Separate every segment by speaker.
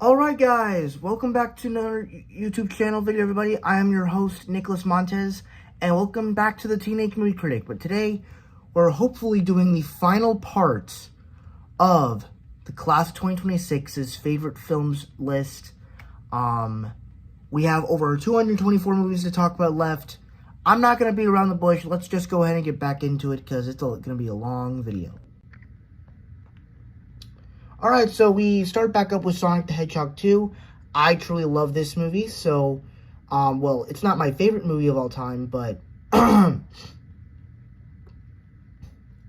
Speaker 1: Alright guys, welcome back to another YouTube channel video everybody. I am your host, Nicholas Montez, and welcome back to the Teenage Movie Critic. But today, we're hopefully doing the final part of the Class of 2026's favorite films list. We have over 224 movies to talk about left. I'm not going to be around the bush. Let's just go ahead and get back into it because it's going to be a long video. Alright, so we start back up with Sonic the Hedgehog 2. I truly love this movie, so, well, it's not my favorite movie of all time, but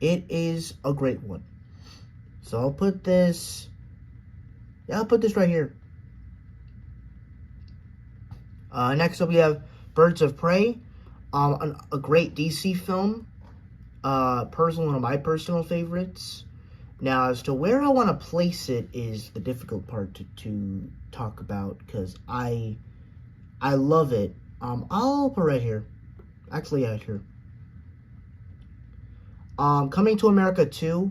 Speaker 1: it is a great one. So I'll put this right here. Next up we have Birds of Prey, a great DC film, one of my personal favorites. Now, as to where I want to place it is the difficult part to talk about, because I love it. I'll put right here. Actually, right here. Coming to America 2.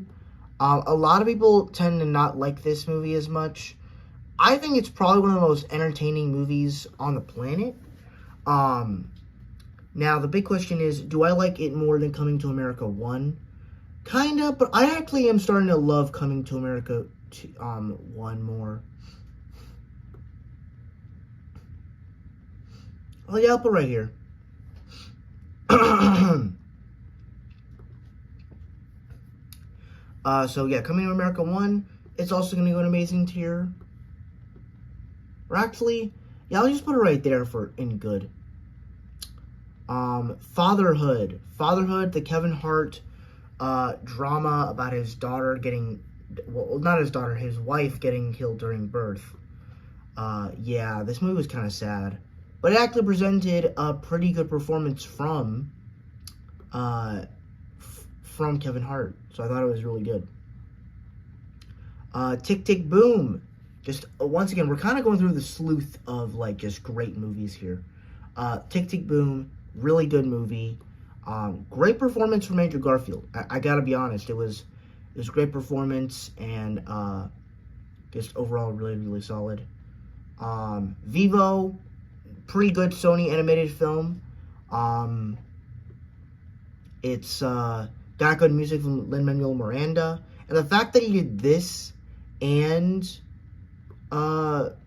Speaker 1: A lot of people tend to not like this movie as much. I think it's probably one of the most entertaining movies on the planet. Now, the big question is, do I like it more than Coming to America 1? Kinda, but I actually am starting to love Coming to America 1 more. Oh yeah, I'll put right here. So yeah, Coming to America 1, it's also going to go an amazing tier. Or actually, yeah, I'll just put it right there in good. Fatherhood, the Kevin Hart drama about his daughter getting, well, not his daughter, his wife getting killed during birth. Yeah, this movie was kind of sad, but it actually presented a pretty good performance from Kevin Hart, so I thought it was really good. Tick, Tick, Boom. Just, once again, we're kind of going through the sleuth of, like, just great movies here. Tick, Tick, Boom, really good movie. Great performance from Andrew Garfield. I gotta be honest, it was a great performance, and just overall really, really solid. Vivo, pretty good Sony animated film. It's got good music from Lin-Manuel Miranda, and the fact that he did this and what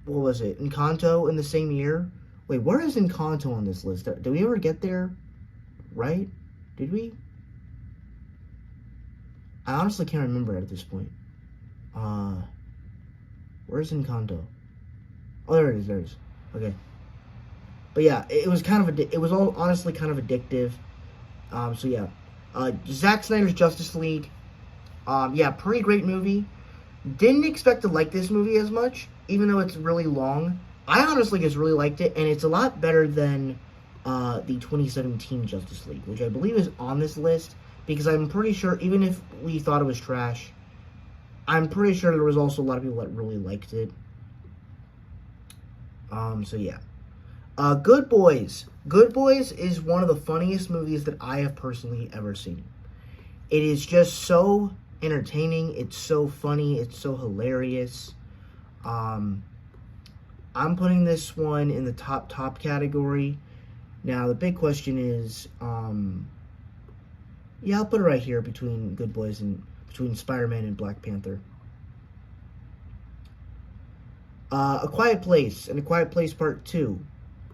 Speaker 1: was it, Encanto in the same year. Wait, where is Encanto on this list? Did we ever get there? Right? Did we? I honestly can't remember at this point. Where's Encanto? Oh, there it is. There it is. Okay. But yeah, it was kind of it was all honestly kind of addictive. So yeah, Zack Snyder's Justice League. Yeah, pretty great movie. Didn't expect to like this movie as much, even though it's really long. I honestly just really liked it, and it's a lot better than the 2017 Justice League, which I believe is on this list, because I'm pretty sure, even if we thought it was trash, I'm pretty sure there was also a lot of people that really liked it. So yeah. Good Boys. Good Boys is one of the funniest movies that I have personally ever seen. It is just so entertaining, it's so funny, it's so hilarious. I'm putting this one in the top category. Now, the big question is, yeah, I'll put it right here between Good Boys and between Spider-Man and Black Panther. A Quiet Place and A Quiet Place Part 2.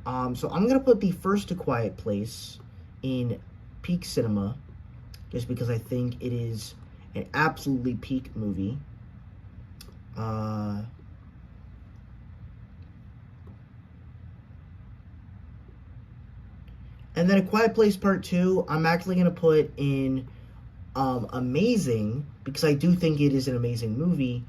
Speaker 1: So I'm going to put the first A Quiet Place in peak cinema, just because I think it is an absolutely peak movie. And then A Quiet Place Part 2, I'm actually going to put in amazing, because I do think it is an amazing movie.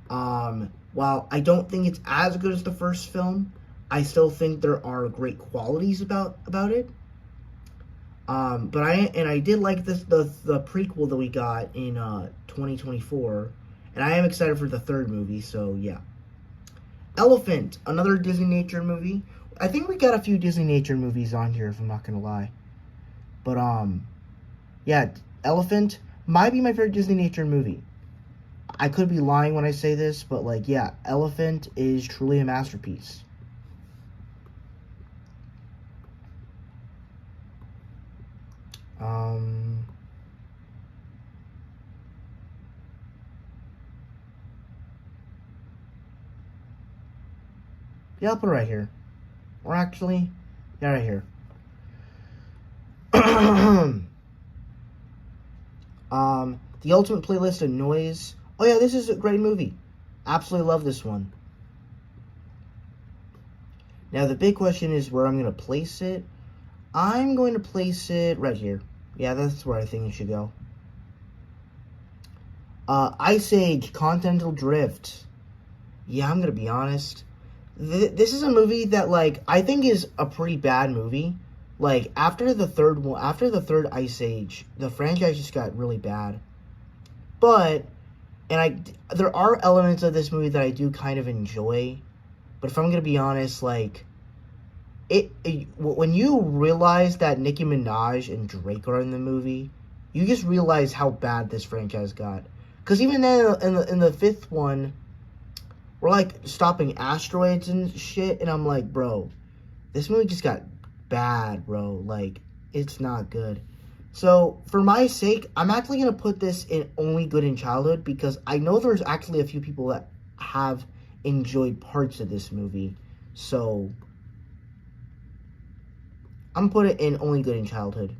Speaker 1: While I don't think it's as good as the first film, I still think there are great qualities about it. But I did like the prequel that we got in 2024, and I am excited for the third movie, so yeah. Elephant, another Disney nature movie. I think we got a few Disney nature movies on here, if I'm not gonna lie. But yeah, Elephant might be my favorite Disney nature movie. I could be lying when I say this, but like, yeah, Elephant is truly a masterpiece. Yeah, I'll put it right here. Or actually, yeah, right here. The Ultimate Playlist of Noise. Oh yeah, this is a great movie. Absolutely love this one. Now the big question is where I'm going to place it. I'm going to place it right here. Yeah, that's where I think it should go. Ice Age, Continental Drift. Yeah, I'm going to be honest. This is a movie that, like, I think is a pretty bad movie. Like, after the third Ice Age, the franchise just got really bad. But, there are elements of this movie that I do kind of enjoy. But if I'm going to be honest, like, when you realize that Nicki Minaj and Drake are in the movie, you just realize how bad this franchise got. Because even then, in the fifth one, we're like stopping asteroids and shit, and I'm like, bro, this movie just got bad, bro. Like, it's not good. So, for my sake, I'm actually going to put this in only good in childhood, because I know there's actually a few people that have enjoyed parts of this movie. So, I'm going to put it in only good in childhood.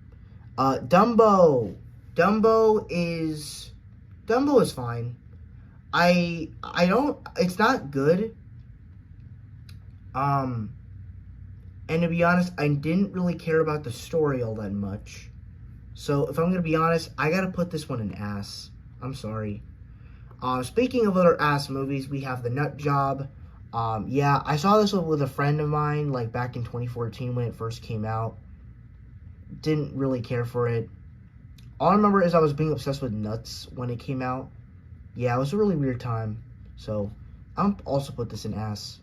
Speaker 1: Dumbo. Dumbo is fine. I don't, it's not good. And to be honest, I didn't really care about the story all that much. So if I'm going to be honest, I got to put this one in ass. I'm sorry. Speaking of other ass movies, we have The Nut Job. Yeah, I saw this with a friend of mine, like back in 2014 when it first came out. Didn't really care for it. All I remember is I was being obsessed with nuts when it came out. Yeah, it was a really weird time. So, I'm also put this in ass.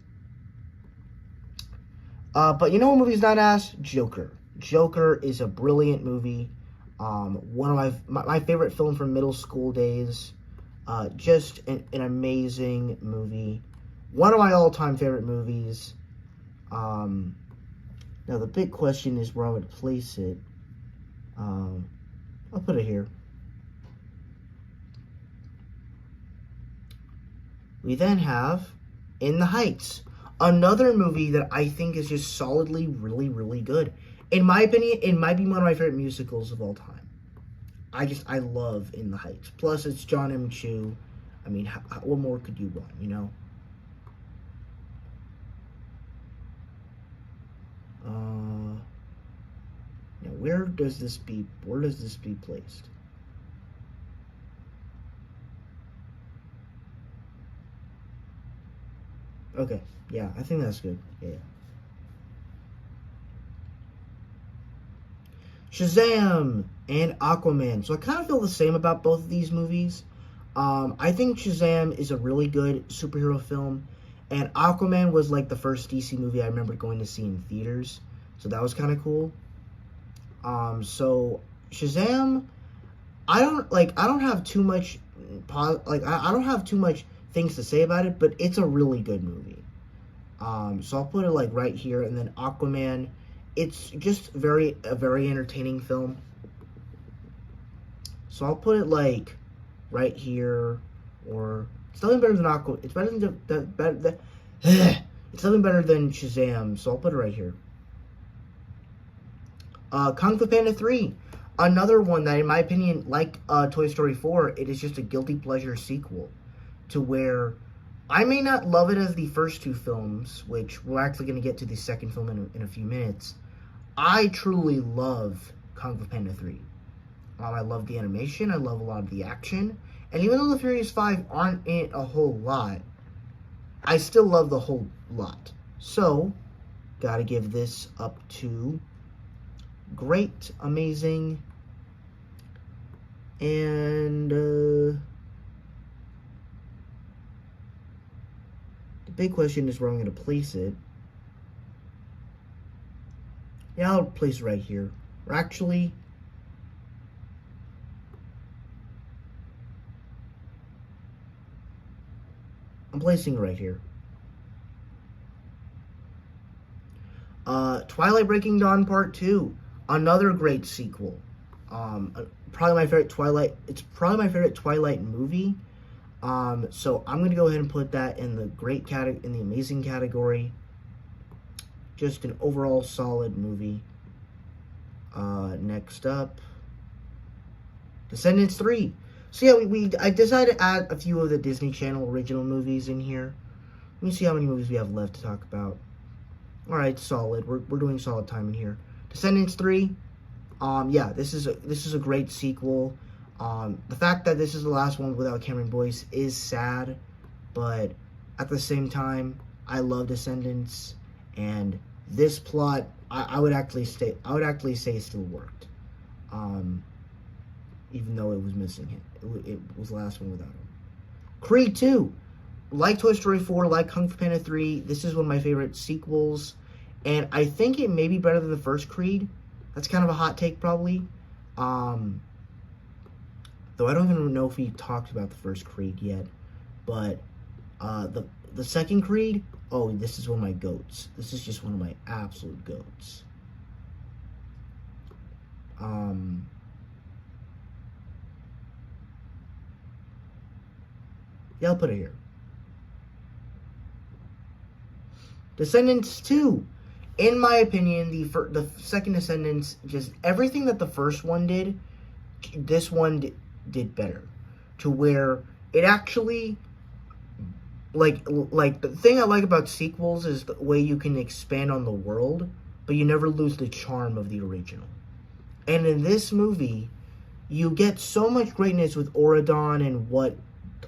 Speaker 1: But you know what movie's not ass? Joker. Joker is a brilliant movie. One of my favorite film from middle school days. Just an amazing movie. One of my all-time favorite movies. Now the big question is where I would place it. I'll put it here. We then have In the Heights, another movie that I think is just solidly really, really good. In my opinion, it might be one of my favorite musicals of all time. I love In the Heights. Plus, it's John M. Chu. I mean, what more could you want, you know? Now, where does this be placed? Okay, yeah, I think that's good. Yeah. Shazam and Aquaman. So I kind of feel the same about both of these movies. I think Shazam is a really good superhero film, and Aquaman was like the first DC movie I remember going to see in theaters, so that was kind of cool. So Shazam, I don't have too much, I don't have too much things to say about it, but it's a really good movie. So I'll put it like right here, and then Aquaman. It's just a very entertaining film. So I'll put it like right here, or it's nothing better than Aquaman. It's better than it's nothing better than Shazam. So I'll put it right here. Kung Fu Panda 3, another one that, in my opinion, like Toy Story 4, it is just a guilty pleasure sequel, to where I may not love it as the first two films, which we're actually going to get to the second film in a few minutes. I truly love Kung Fu Panda 3. I love the animation, I love a lot of the action, and even though the Furious 5 aren't in it a whole lot, I still love the whole lot. So, gotta give this up to great, amazing, and the big question is where I'm going to place it. Yeah, I'll place it right here. Or actually, I'm placing it right here. Twilight Breaking Dawn Part 2, another great sequel. Probably my favorite Twilight. It's probably my favorite Twilight movie. So I'm gonna go ahead and put that in the in the amazing category. Just an overall solid movie. Next up, Descendants 3. So yeah, I decided to add a few of the Disney Channel original movies in here. Let me see how many movies we have left to talk about. All right, solid. We're doing solid time in here. Descendants 3. Yeah, this is a great sequel. The fact that this is the last one without Cameron Boyce is sad, but at the same time, I love Descendants, and this plot I would actually say still worked, even though it was missing him. It was the last one without him. Creed 2, like Toy Story 4, like Kung Fu Panda 3, this is one of my favorite sequels, and I think it may be better than the first Creed. That's kind of a hot take, probably. Though I don't even know if we talked about the first Creed yet. But the second Creed, oh, this is one of my goats. This is just one of my absolute goats. Yeah, I'll put it here. Descendants 2. In my opinion, the second Descendants, just everything that the first one did, this one did better. To where it actually, like the thing I like about sequels is the way you can expand on the world, but you never lose the charm of the original. And in this movie, you get so much greatness with Auradon and what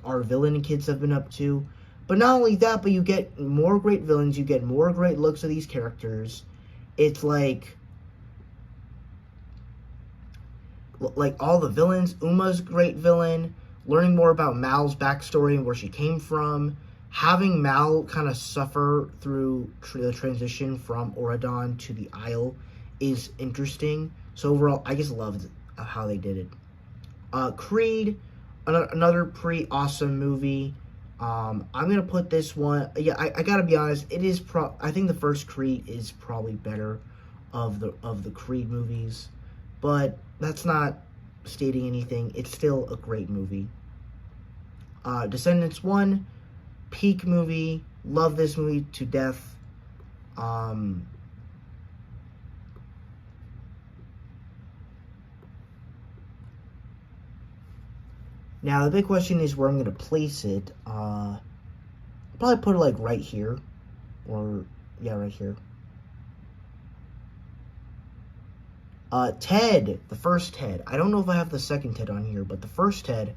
Speaker 1: our villain kids have been up to. But not only that, but you get more great villains, you get more great looks of these characters. It's like all the villains. Uma's a great villain. Learning more about Mal's backstory and where she came from. Having Mal kind of suffer through the transition from Auradon to the Isle is interesting. So overall, I just loved how they did it. Creed, another pretty awesome movie. I'm gonna put this one. Yeah, I gotta be honest. It is I think the first Creed is probably better of the Creed movies, but that's not stating anything. It's still a great movie. Descendants 1, peak movie. Love this movie to death. Now, the big question is where I'm going to place it. I'll probably put it, like, right here. Or, yeah, right here. Ted. The first Ted. I don't know if I have the second Ted on here, but the first Ted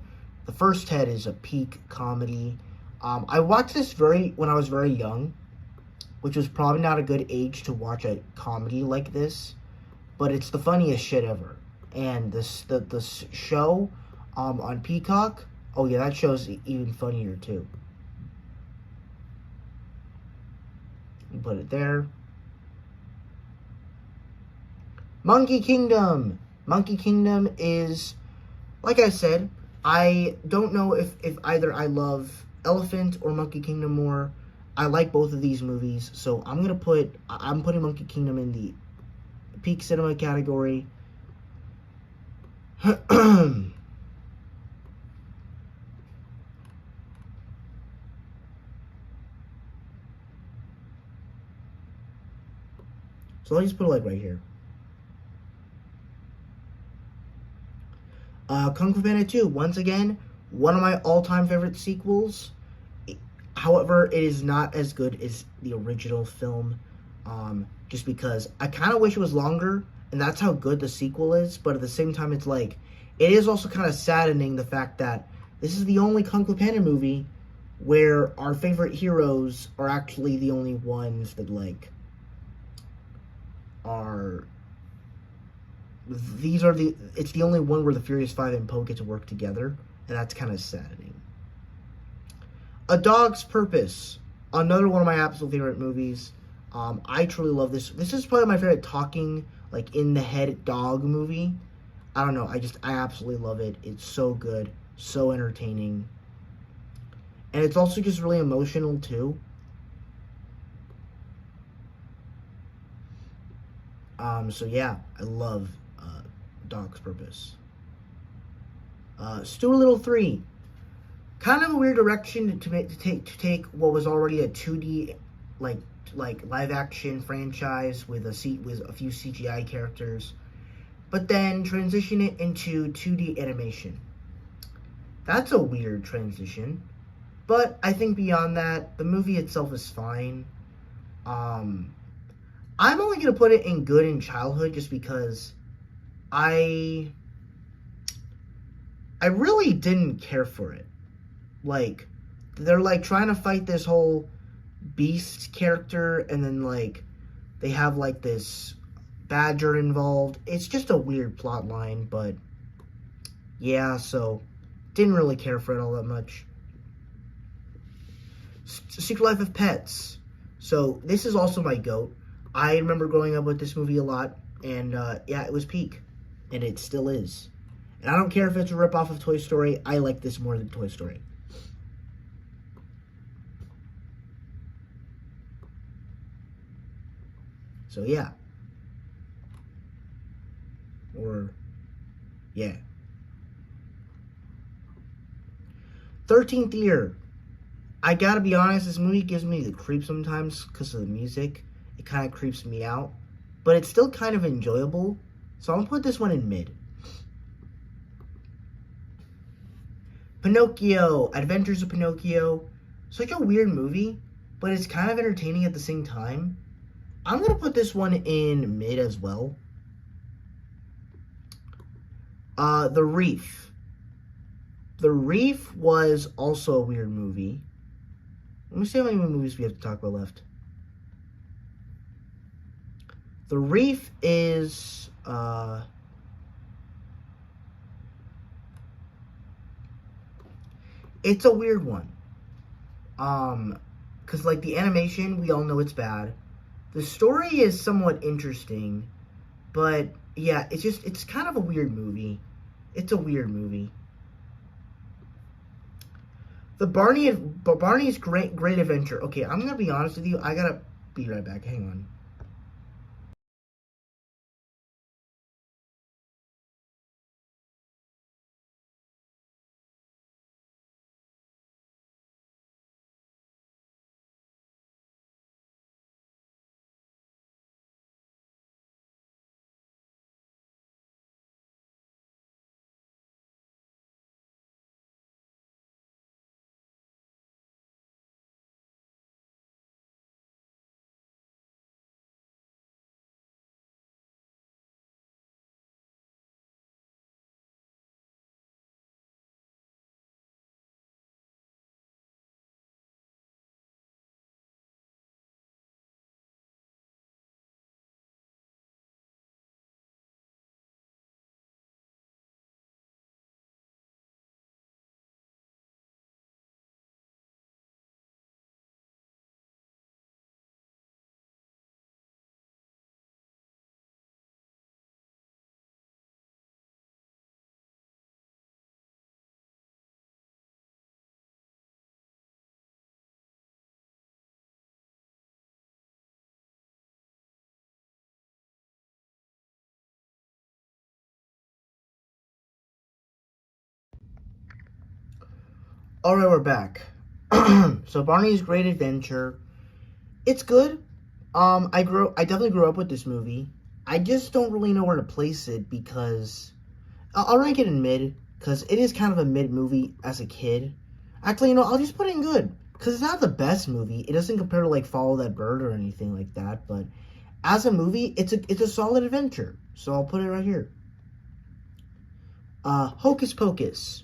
Speaker 1: is a peak comedy. I watched this when I was very young, which was probably not a good age to watch a comedy like this, but it's the funniest shit ever. And the show... on Peacock, oh yeah, that show's even funnier too. Put it there. Monkey Kingdom. Monkey Kingdom is, like I said, I don't know if either I love Elephant or Monkey Kingdom more. I like both of these movies, so I'm putting Monkey Kingdom in the peak cinema category. So I'll just put it like right here. Kung Fu Panda 2, once again, one of my all-time favorite sequels. However, it is not as good as the original film, just because I kind of wish it was longer, and that's how good the sequel is, but at the same time, it's like, it is also kind of saddening the fact that this is the only Kung Fu Panda movie where our favorite heroes are actually the only ones that, like, it's the only one where the Furious Five and Po get to work together, and that's kind of saddening. A Dog's Purpose, another one of my absolute favorite movies. I truly love this. This is probably my favorite talking, like, in the head dog movie. I don't know, I absolutely love it. It's so good, so entertaining. And it's also just really emotional too. So yeah, I love Dog's Purpose. Stuart Little 3. Kind of a weird direction to take what was already a 2D like live action franchise with a few CGI characters, but then transition it into 2D animation. That's a weird transition, but I think beyond that, the movie itself is fine. Um, I'm only gonna put it in good in childhood just because I I really didn't care for it. Like, they're like trying to fight this whole beast character, and then like they have like this badger involved. It's just a weird plot line, but yeah, so didn't really care for it all that much. Secret Life of Pets. So this is also my goat. I remember growing up with this movie a lot, and yeah, it was peak, and it still is. And I don't care if it's a ripoff of Toy Story. I like this more than Toy Story. So yeah. Or yeah. 13th Year. I gotta be honest, this movie gives me the creep sometimes because of the music. It kind of creeps me out. But it's still kind of enjoyable. So I'm gonna put this one in mid. Pinocchio. Adventures of Pinocchio. Such a weird movie, but it's kind of entertaining at the same time. I'm gonna put this one in mid as well. The Reef. The Reef was also a weird movie. Let me see how many movies we have to talk about left. The Reef is it's a weird one. Cause like the animation, we all know it's bad. The story is somewhat interesting, but yeah, it's kind of a weird movie. It's a weird movie. Barney's Great Adventure. Okay, I'm gonna be honest with you. I gotta be right back. Hang on. All right, we're back. So Barney's Great Adventure. It's good. I definitely grew up with this movie. I just don't really know where to place it because I'll rank it in mid because it is kind of a mid movie as a kid. Actually, I'll just put it in good because it's not the best movie. It doesn't compare to like Follow That Bird or anything like that. But as a movie, it's a solid adventure. So I'll put it right here. Hocus Pocus.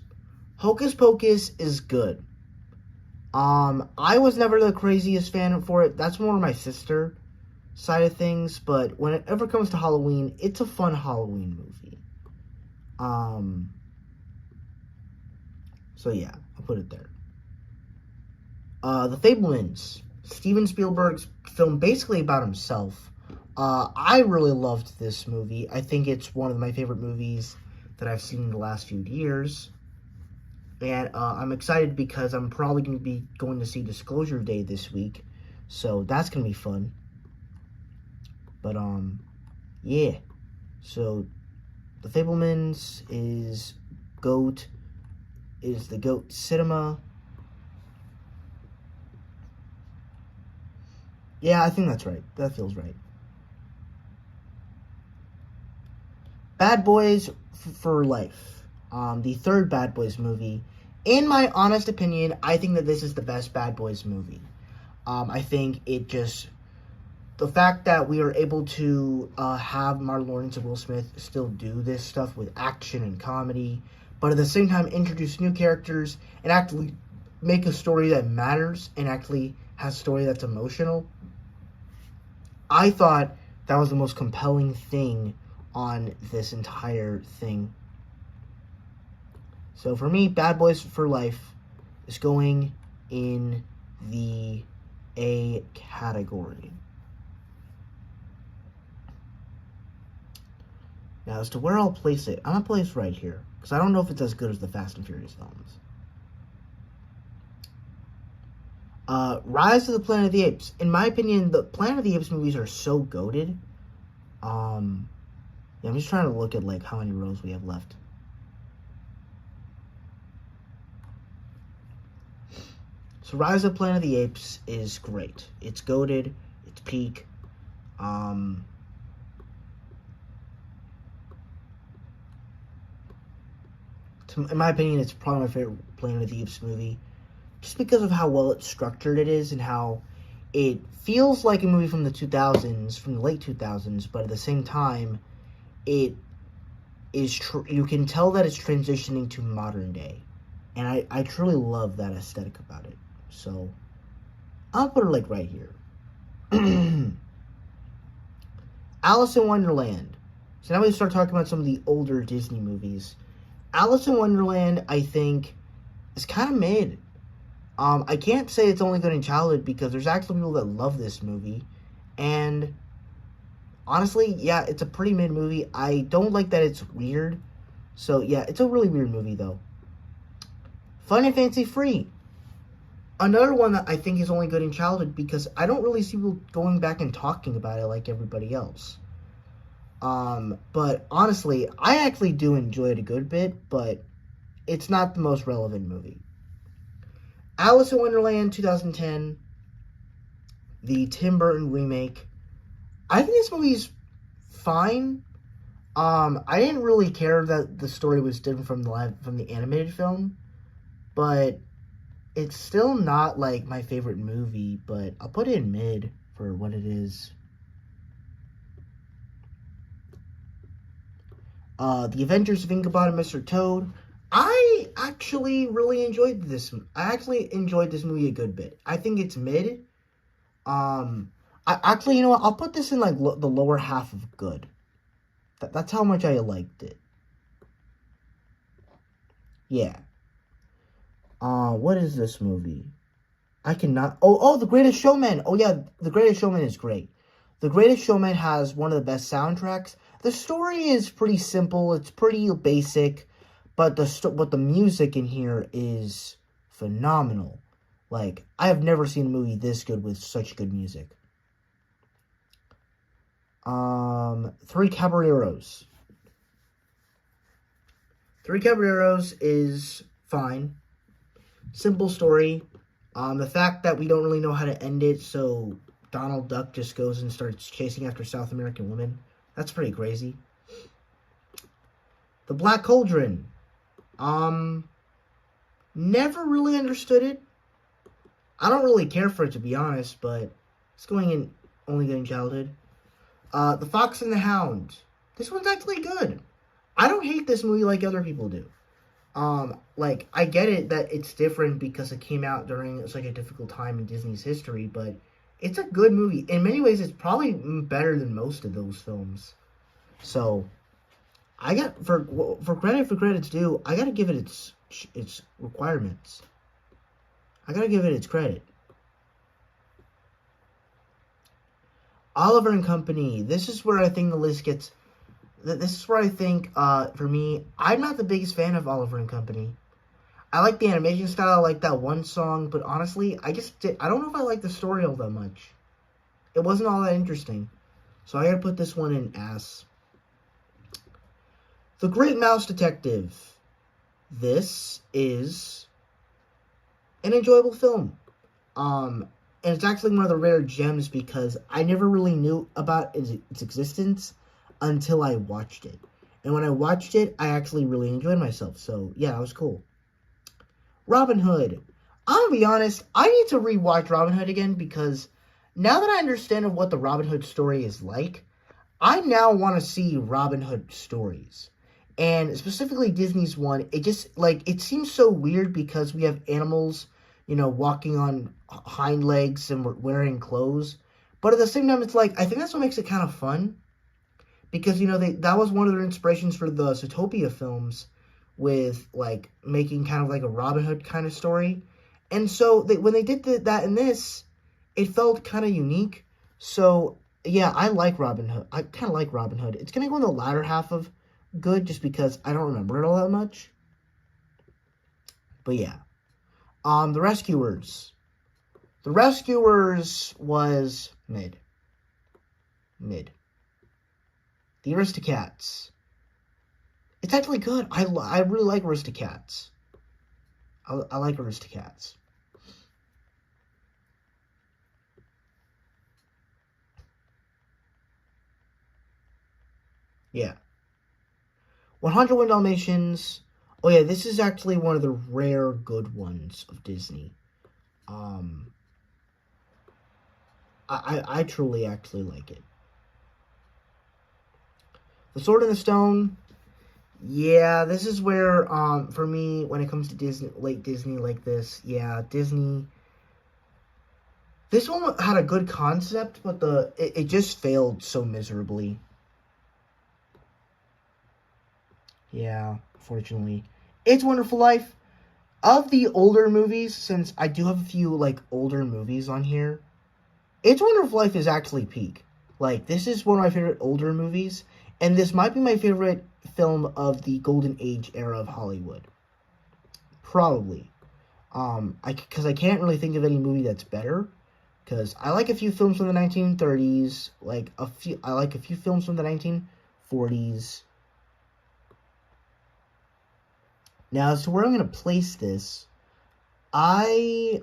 Speaker 1: Hocus Pocus is good. I was never the craziest fan for it. That's more my sister side of things. But when it ever comes to Halloween, it's a fun Halloween movie. So yeah, I'll put it there. The Fabelmans. Steven Spielberg's film basically about himself. I really loved this movie. I think it's one of my favorite movies that I've seen in the last few years. And I'm excited because I'm probably going to be going to see Disclosure Day this week. So that's going to be fun. But, yeah. So, The Fablemans is GOAT. Is the GOAT cinema. Yeah, I think that's right. That feels right. Bad Boys for Life. The third Bad Boys movie. In my honest opinion, I think that this is the best Bad Boys movie. I think it just... The fact that we are able to have Martin Lawrence and Will Smith still do this stuff with action and comedy, but at the same time introduce new characters and actually make a story that matters and actually has a story that's emotional. I thought that was the most compelling thing on this entire thing. So for me, Bad Boys for Life is going in the A category. Now, as to where I'll place it, I'm going to place right here, because I don't know if it's as good as the Fast and Furious films. Rise of the Planet of the Apes. In my opinion, the Planet of the Apes movies are so goated. Yeah, I'm just trying to look at, like, how many rows we have left. So, Rise of the Planet of the Apes is great. It's goated. It's peak. In my opinion, it's probably my favorite Planet of the Apes movie. Just because of how well it's structured it is and how it feels like a movie from the 2000s, from the late 2000s, but at the same time, it is you can tell that it's transitioning to modern day. And I truly love that aesthetic about it. So, I'll put it like right here. Alice in Wonderland. So now we start talking about some of the older Disney movies. Alice in Wonderland, I think, is kind of mid. I can't say it's only good in childhood because there's actually people that love this movie. And honestly, yeah, it's a pretty mid movie. I don't like that it's weird. So, yeah, it's a really weird movie, though. Fun and Fancy Free. Another one that I think is only good in childhood because I don't really see people going back and talking about it like everybody else. But honestly, I actually do enjoy it a good bit, but it's not the most relevant movie. Alice in Wonderland 2010, the Tim Burton remake. I think this movie's fine. I didn't really care that the story was different from the animated film, but it's still not like my favorite movie, but I'll put it in mid for what it is. The Adventures of Ichabod and Mr. Toad. I actually really enjoyed this. I actually enjoyed this movie a good bit. I think it's mid. I actually, you know what? I'll put this in like the lower half of good. That's how much I liked it. Yeah. What is this movie? I cannot. Oh, The Greatest Showman. Oh yeah, The Greatest Showman is great. The Greatest Showman has one of the best soundtracks. The story is pretty simple. It's pretty basic, but the music in here is phenomenal. Like, I have never seen a movie this good with such good music. Three Caballeros. Three Caballeros is fine. Simple story. The fact that we don't really know how to end it, so Donald Duck just goes and starts chasing after South American women. That's pretty crazy. The Black Cauldron. Never really understood it. I don't really care for it, to be honest, but it's going in only good in childhood. The Fox and the Hound. This one's actually good. I don't hate this movie like other people do. Like, I get it that it's different because it came out during such a difficult time in Disney's history, but it's a good movie. In many ways, it's probably better than most of those films. So, I got, for credit's due, I gotta give it its requirements. I gotta give it its credit. Oliver and Company. This is where I think the list gets... This is where I think, for me, I'm not the biggest fan of Oliver and Company. I like the animation style. I like that one song, but honestly, I don't know if I like the story all that much. It wasn't all that interesting. So I gotta put this one in S. The Great Mouse Detective. This is an enjoyable film. And it's actually one of the rare gems because I never really knew about its existence until I watched it. And when I watched it, I actually really enjoyed myself. So, yeah, it was cool. Robin Hood. I'm going to be honest, I need to rewatch Robin Hood again because now that I understand what the Robin Hood story is like, I now want to see Robin Hood stories. And specifically Disney's one, it just, like, it seems so weird because we have animals, walking on hind legs and wearing clothes. But at the same time, it's like, I think that's what makes it kind of fun. Because, that was one of their inspirations for the Zootopia films with, like, making kind of like a Robin Hood kind of story. And so when they did that in this, it felt kind of unique. So, yeah, I like Robin Hood. I kind of like Robin Hood. It's going to go in the latter half of good just because I don't remember it all that much. But, yeah. The Rescuers. The Rescuers was mid. Mid. The Aristocats. It's actually good. I really like Aristocats. I like Aristocats. Yeah. 101 Dalmatians. Oh yeah, this is actually one of the rare good ones of Disney. I truly actually like it. The Sword and the Stone. Yeah, this is where, for me, when it comes to Disney, late Disney like this, yeah, Disney. This one had a good concept, but it just failed so miserably. Yeah, fortunately. It's Wonderful Life. Of the older movies, since I do have a few, like, older movies on here, It's Wonderful Life is actually peak. Like, this is one of my favorite older movies, and this might be my favorite film of the golden age era of Hollywood. Probably. Because I can't really think of any movie that's better. Because I like a few films from the 1930s. I like a few films from the 1940s. Now, as to where I'm going to place this, I'll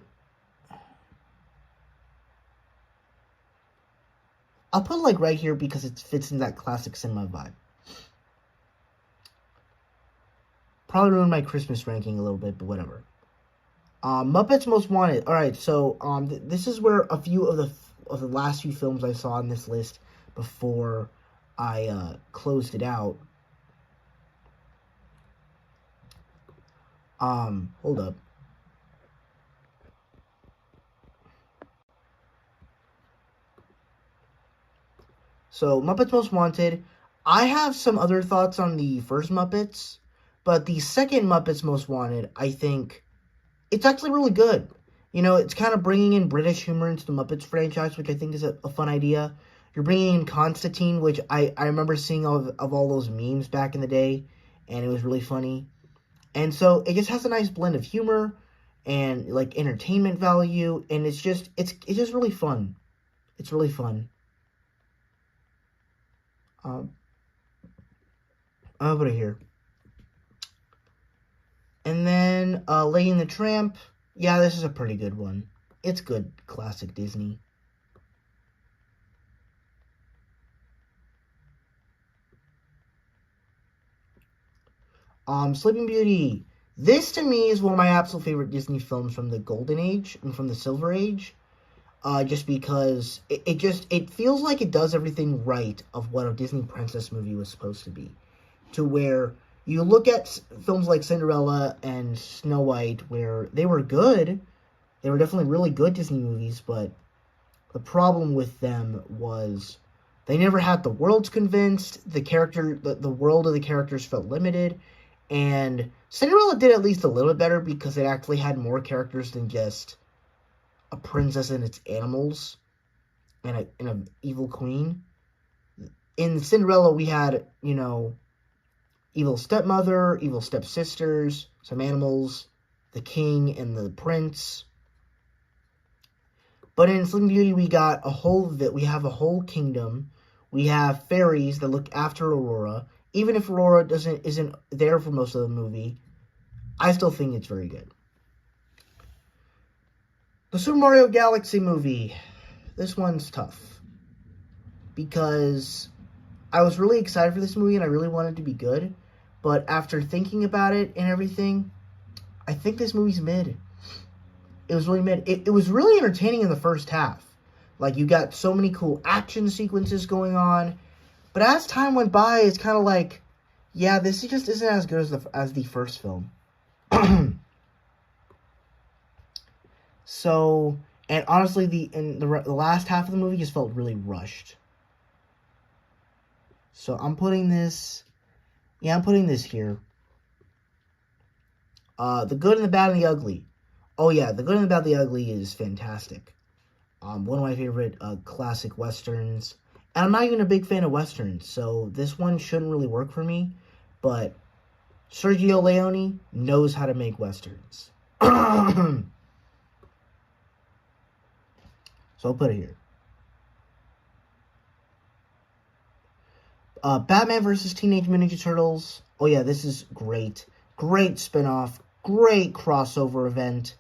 Speaker 1: put it, like, right here because it fits in that classic cinema vibe. Probably ruined my Christmas ranking a little bit, but whatever. Muppets Most Wanted. All right, so this is where a few of the last few films I saw on this list before I closed it out. Hold up. So, Muppets Most Wanted. I have some other thoughts on the first Muppets, but the second Muppets Most Wanted, I think, it's actually really good. It's kind of bringing in British humor into the Muppets franchise, which I think is a fun idea. You're bringing in Constantine, which I remember seeing of all those memes back in the day, and it was really funny. And so it just has a nice blend of humor and, like, entertainment value, and it's just really fun. It's really fun. I'll put it here. And then Lady and the Tramp. Yeah, this is a pretty good one. It's good classic Disney. Sleeping Beauty. This, to me, is one of my absolute favorite Disney films from the Golden Age and from the Silver Age. Just because it feels like it does everything right of what a Disney princess movie was supposed to be. To where you look at films like Cinderella and Snow White, where they were good. They were definitely really good Disney movies, but the problem with them was they never had the worlds convinced. The world of the characters felt limited. And Cinderella did at least a little bit better because it actually had more characters than just a princess and its animals and an evil queen. In Cinderella, we had, evil stepmother, evil stepsisters, some animals, the king and the prince. But in Sleeping Beauty, we have a whole kingdom. We have fairies that look after Aurora. Even if Aurora isn't there for most of the movie, I still think it's very good. The Super Mario Galaxy movie. This one's tough. Because I was really excited for this movie and I really wanted it to be good. But after thinking about it and everything, I think this movie's mid. It was really mid. It was really entertaining in the first half. Like, you got so many cool action sequences going on. But as time went by, it's kind of like, yeah, this just isn't as good as the first film. So, and honestly, the last half of the movie just felt really rushed. So I'm putting this here. The Good and the Bad and the Ugly. Oh yeah, The Good and the Bad and the Ugly is fantastic. One of my favorite classic westerns. And I'm not even a big fan of westerns, so this one shouldn't really work for me. But Sergio Leone knows how to make westerns. So I'll put it here. Batman vs. Teenage Mutant Ninja Turtles. Oh yeah, this is great. Great spinoff. Great crossover event.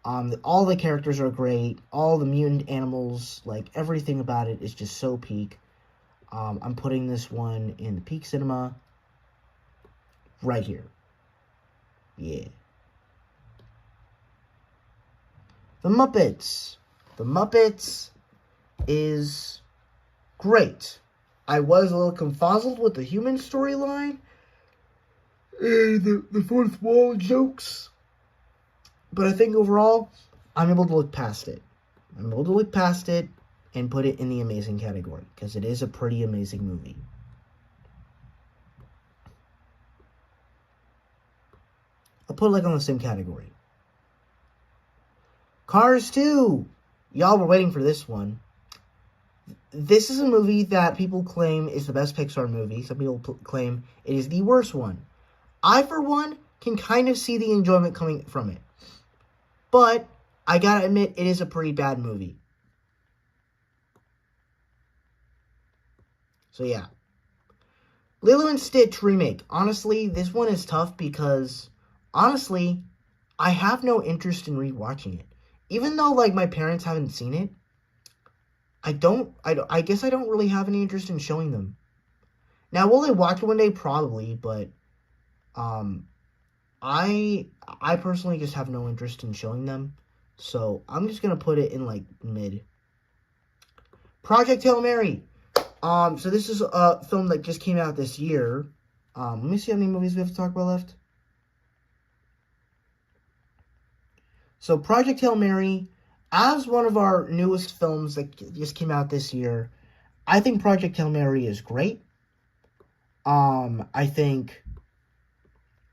Speaker 1: All the characters are great. All the mutant animals, like everything about it is just so peak. I'm putting this one in the peak cinema. Right here. Yeah. The Muppets. The Muppets is great. I was a little confuzzled with the human storyline and the fourth wall jokes. But I think overall, I'm able to look past it. I'm able to look past it and put it in the amazing category, because it is a pretty amazing movie. I'll put it like on the same category. Cars 2. Y'all were waiting for this one. This is a movie that people claim is the best Pixar movie. Some people claim it is the worst one. I, for one, can kind of see the enjoyment coming from it. But I gotta admit, it is a pretty bad movie. So yeah. Lilo and Stitch remake. Honestly, this one is tough because, honestly, I have no interest in rewatching it. Even though, like, my parents haven't seen it, I guess I don't really have any interest in showing them. Now, will they watch it one day? Probably, but, I personally just have no interest in showing them. So, I'm just gonna put it in, like, mid. Project Hail Mary. So this is a film that just came out this year. Let me see how many movies we have to talk about left. So Project Hail Mary, as one of our newest films that just came out this year, I think Project Hail Mary is great. I think,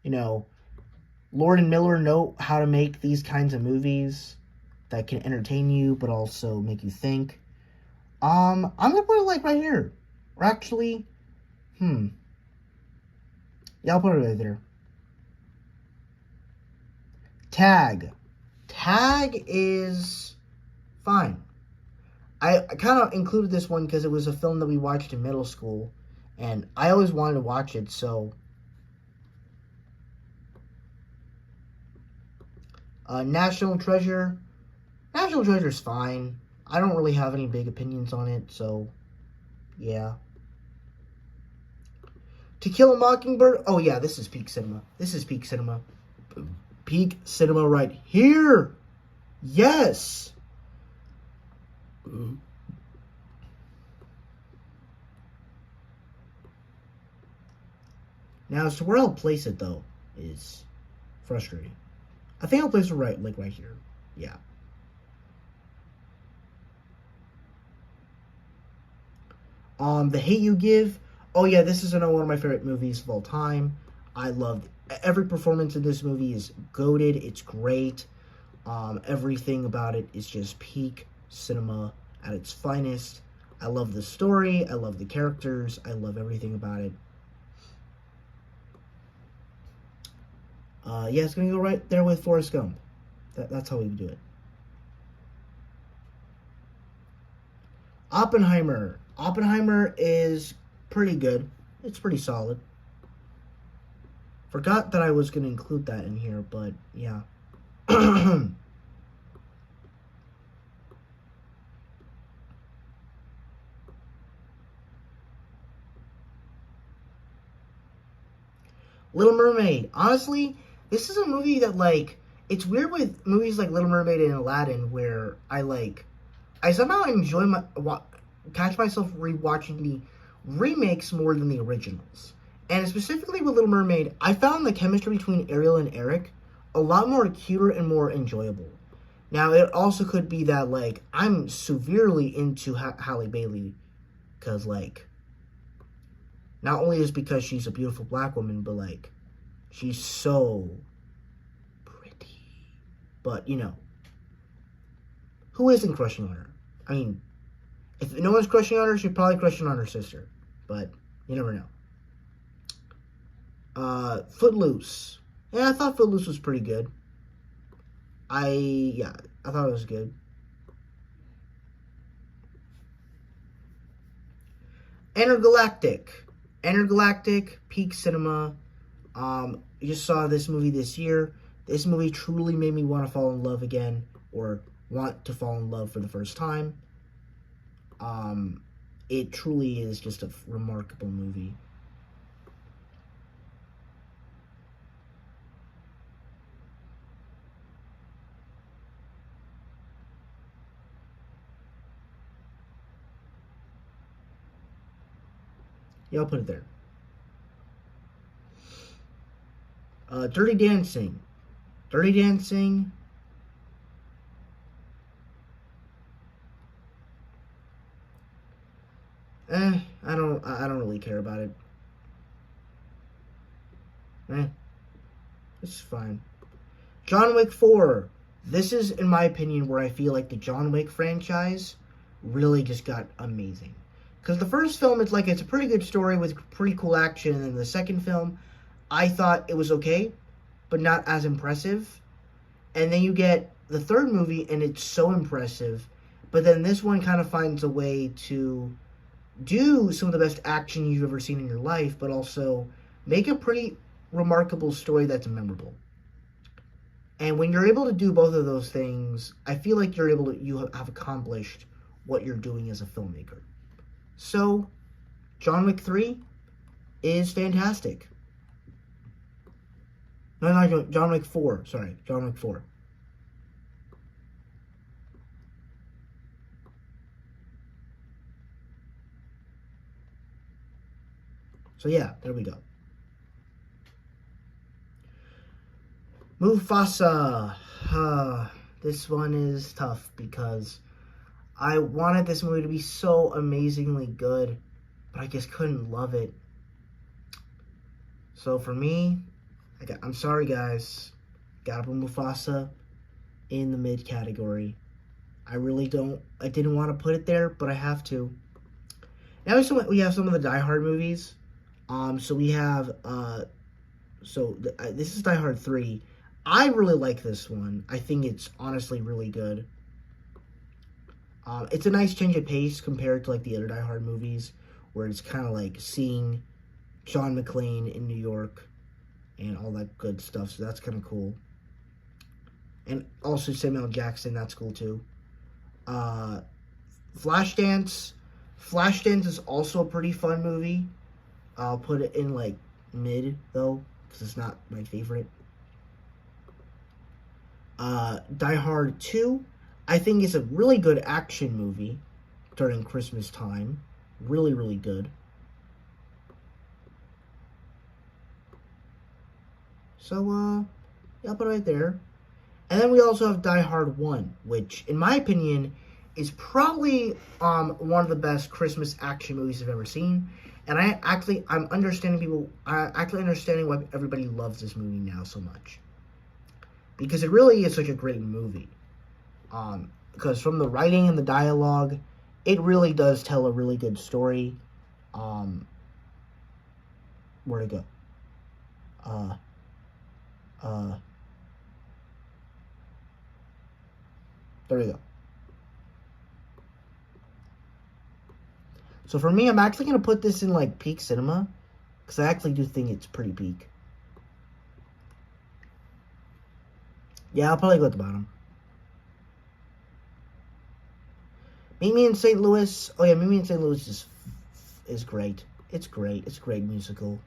Speaker 1: Lord and Miller know how to make these kinds of movies that can entertain you, but also make you think. I'm gonna put it like right here. Or actually, yeah, I'll put it right there. Tag. Tag is fine. I kind of included this one because it was a film that we watched in middle school, and I always wanted to watch it, so. National Treasure. National Treasure's fine. I don't really have any big opinions on it, so, yeah. To Kill a Mockingbird. Oh, yeah, this is peak cinema. This is peak cinema. Peak cinema right here. Yes. Now, as to where I'll place it, though, is frustrating. I think I'll place it right here. Yeah. The Hate U Give. Oh yeah, this is another one of my favorite movies of all time. I loved every performance in this movie is goated. It's great. Everything about it is just peak cinema at its finest. I love the story. I love the characters. I love everything about it. Yeah, it's gonna go right there with Forrest Gump. That's how we do it. Oppenheimer. Oppenheimer is pretty good. It's pretty solid. Forgot that I was gonna include that in here, but yeah. Little Mermaid. Honestly, this is a movie that like it's weird with movies like Little Mermaid and Aladdin where I somehow enjoy catch myself rewatching the remakes more than the originals. And specifically with Little Mermaid, I found the chemistry between Ariel and Eric a lot more cuter and more enjoyable. Now, it also could be that like I'm severely into Halle Bailey because like not only is because she's a beautiful black woman, but like she's so pretty. But you know, who isn't crushing on her? I mean, if no one's crushing on her, she's probably crushing on her sister. But you never know. Footloose. Yeah, I thought Footloose was pretty good. I thought it was good. Intergalactic. Intergalactic, peak cinema. You just saw this movie this year. This movie truly made me want to fall in love again, or want to fall in love for the first time. It truly is just a remarkable movie. Yeah, I'll put it there. Dirty Dancing. Dirty Dancing. I don't really care about it. It's fine. John Wick 4. This is, in my opinion, where I feel like the John Wick franchise really just got amazing. Because the first film, it's a pretty good story with pretty cool action, and the second film, I thought it was okay, but not as impressive. And then you get the third movie, and it's so impressive. But then this one kind of finds a way to do some of the best action you've ever seen in your life, but also make a pretty remarkable story that's memorable. And when you're able to do both of those things, I feel like you have accomplished what you're doing as a filmmaker. So, John Wick 3 is fantastic. No, John Wick 4. Sorry, John Wick 4. So yeah, there we go. Mufasa. This one is tough because I wanted this movie to be so amazingly good, but I just couldn't love it. So for me, I'm sorry guys, gotta put Mufasa in the mid category. I didn't want to put it there, but I have to. Now we have some of the Die Hard movies. So we have, this is Die Hard 3. I really like this one. I think it's honestly really good. It's a nice change of pace compared to like the other Die Hard movies, where it's kind of like seeing John McClane in New York and all that good stuff. So that's kind of cool. And also Samuel Jackson, that's cool too. Flashdance. Flashdance is also a pretty fun movie. I'll put it in like mid though, because it's not my favorite. Die Hard 2, I think is a really good action movie during Christmas time. Really, really good. So, yeah, I'll put it right there. And then we also have Die Hard 1, which, in my opinion, is probably one of the best Christmas action movies I've ever seen. And I'm understanding why everybody loves this movie now so much. Because it really is such a great movie. Because from the writing and the dialogue, it really does tell a really good story. Where to go? There we go. So for me, I'm actually going to put this in, like, peak cinema. Because I actually do think it's pretty peak. Yeah, I'll probably go at the bottom. Meet Me in St. Louis. Oh, yeah, Meet Me in St. Louis is great. It's great. It's a great musical.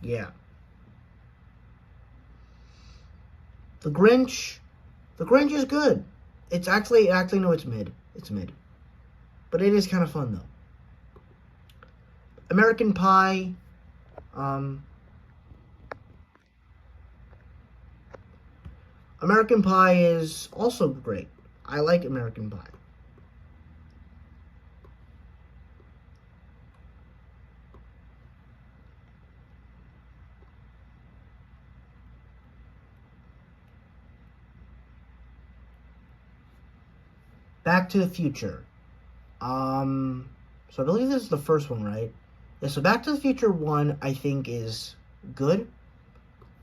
Speaker 1: Yeah. The Grinch. The Grinch is good. It's actually no, it's mid. It's mid. But it is kind of fun, though. American Pie. American Pie is also great. I like American Pie. Back to the Future. So I believe this is the first one, right? Yeah, so Back to the Future 1, I think, is good.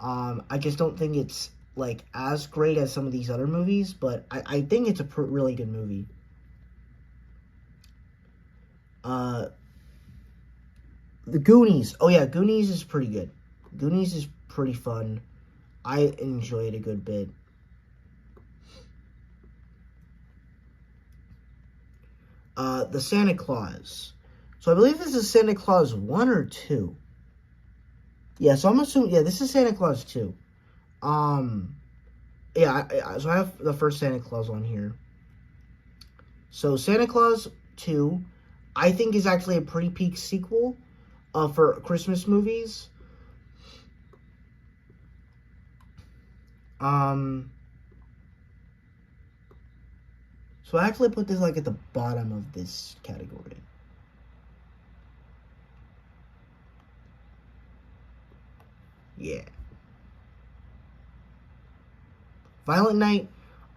Speaker 1: I just don't think it's, like, as great as some of these other movies, but I think it's a really good movie. The Goonies. Oh, yeah, Goonies is pretty good. Goonies is pretty fun. I enjoy it a good bit. The Santa Claus. So I believe this is Santa Claus 1 or 2. Yeah, so I'm assuming, yeah, this is Santa Claus 2. Yeah, so I have the first Santa Claus on here. So Santa Claus 2, I think, is actually a pretty peak sequel for Christmas movies. So I actually put this, like, at the bottom of this category. Yeah. Violent Night,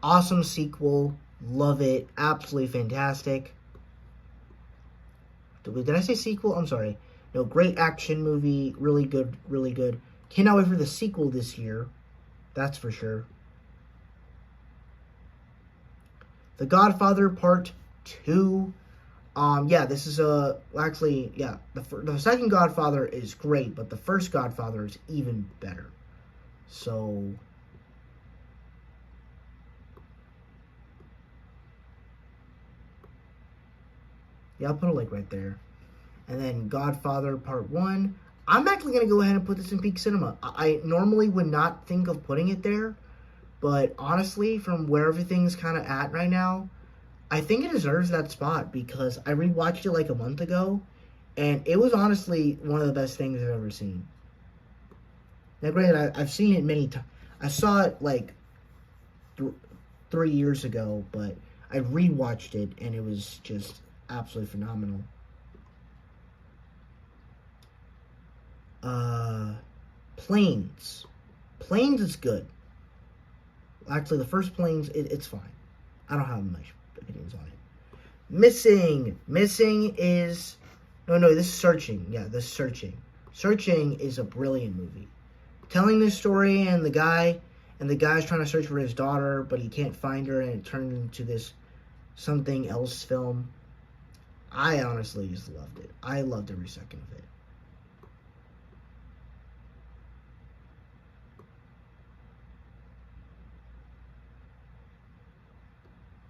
Speaker 1: awesome sequel. Love it. Absolutely fantastic. Did I say sequel? I'm sorry. No, great action movie. Really good. Really good. Cannot wait for the sequel this year. That's for sure. The Godfather Part 2. Yeah, this is actually, yeah, the second Godfather is great, but the first Godfather is even better. So, yeah, I'll put it, like, right there. And then Godfather Part 1. I'm actually going to go ahead and put this in peak cinema. I normally would not think of putting it there, but honestly, from where everything's kind of at right now, I think it deserves that spot because I rewatched it like a month ago, and it was honestly one of the best things I've ever seen. Now, granted, I've seen it many times. I saw it like 3 years ago, but I rewatched it, and it was just absolutely phenomenal. Planes. Planes is good. Actually, the first Planes, it's fine. I don't have much opinions on it. Missing. Missing is... No, this is Searching. Yeah, this is Searching. Searching is a brilliant movie. Telling this story, and the guy's trying to search for his daughter, but he can't find her, and it turned into this something else film. I honestly just loved it. I loved every second of it.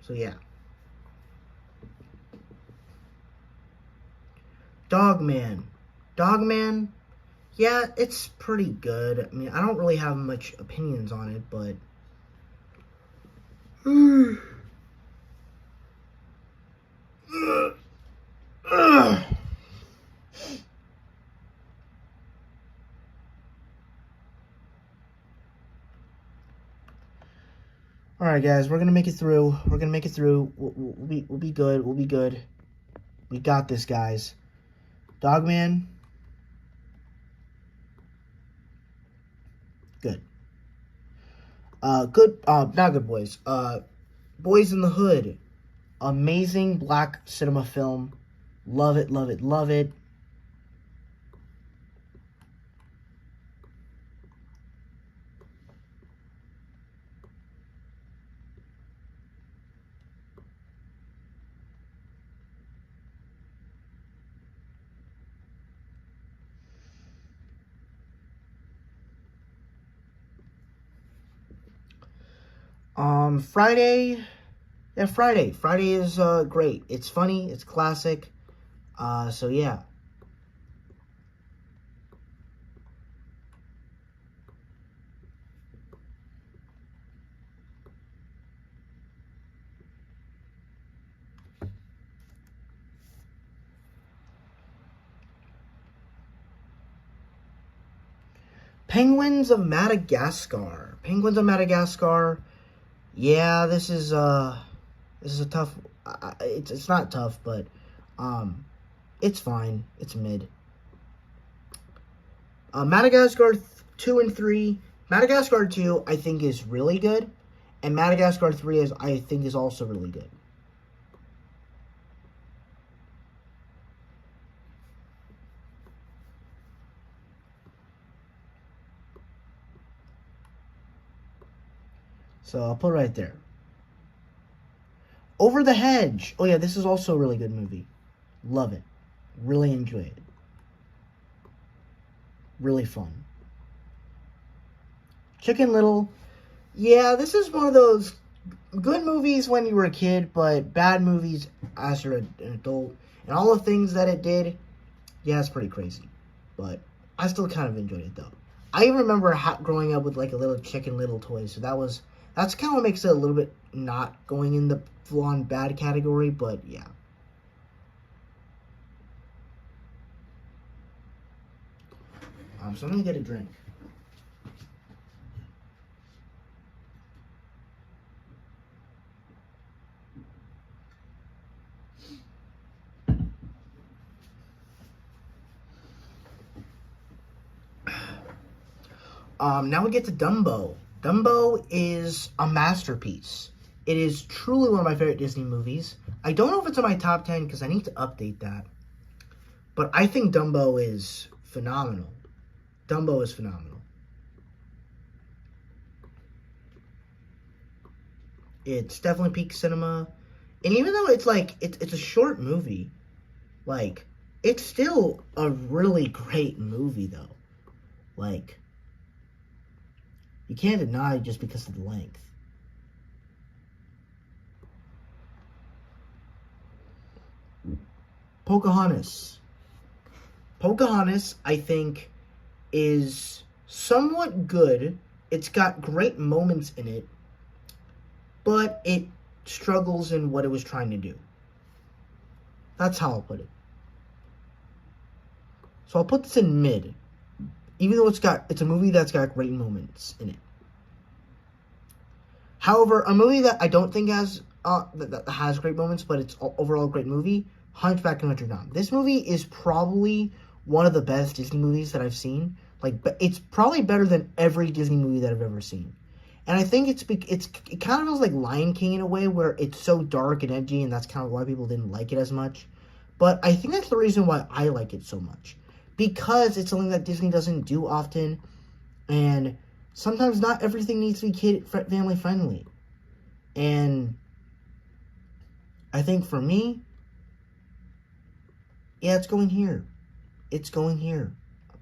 Speaker 1: So, yeah. Dogman. Dogman, yeah, it's pretty good. I mean, I don't really have much opinions on it, but... Alright, guys, we're gonna make it through. We're gonna make it through. We'll be good. We'll be good. We got this, guys. Dogman. Good. Good. Not Good Boys. Boys in the Hood. Amazing black cinema film. Love it, love it, love it. Friday. Yeah, Friday. Friday is great. It's funny. It's classic. So yeah. Penguins of Madagascar. Penguins of Madagascar. Yeah, this is a tough. It's not tough, but um, it's fine. It's mid. Madagascar 2 and 3. Madagascar 2, I think, is really good, and Madagascar 3 is, I think, is also really good. So I'll put it right there. Over the Hedge. Oh yeah, this is also a really good movie. Love it. Really enjoy it. Really fun. Chicken Little. Yeah, this is one of those good movies when you were a kid, but bad movies as you're an adult. And all the things that it did, yeah, it's pretty crazy. But I still kind of enjoyed it, though. I even remember growing up with, like, a little Chicken Little toy, so that's kind of what makes it a little bit not going in the full-on bad category, but yeah. So I'm going to get a drink. Now we get to Dumbo. Dumbo is a masterpiece. It is truly one of my favorite Disney movies. I don't know if it's in my top 10 because I need to update that. But I think Dumbo is phenomenal. Dumbo is phenomenal. It's definitely peak cinema. And even though it's like, it's a short movie, like, it's still a really great movie, though. Like, you can't deny it just because of the length. Pocahontas. Pocahontas, I think, is somewhat good. It's got great moments in it, but it struggles in what it was trying to do. That's how I'll put it. So I'll put this in mid, even though it's a movie that's got great moments in it. However, a movie that I don't think that has great moments, but it's overall a great movie, Hunchback of Notre Dame. This movie is probably one of the best Disney movies that I've seen. Like, it's probably better than every Disney movie that I've ever seen. And I think it kind of feels like Lion King in a way, where it's so dark and edgy, and that's kind of why people didn't like it as much. But I think that's the reason why I like it so much. Because it's something that Disney doesn't do often, and sometimes not everything needs to be family friendly. And I think for me, yeah, it's going here. It's going here.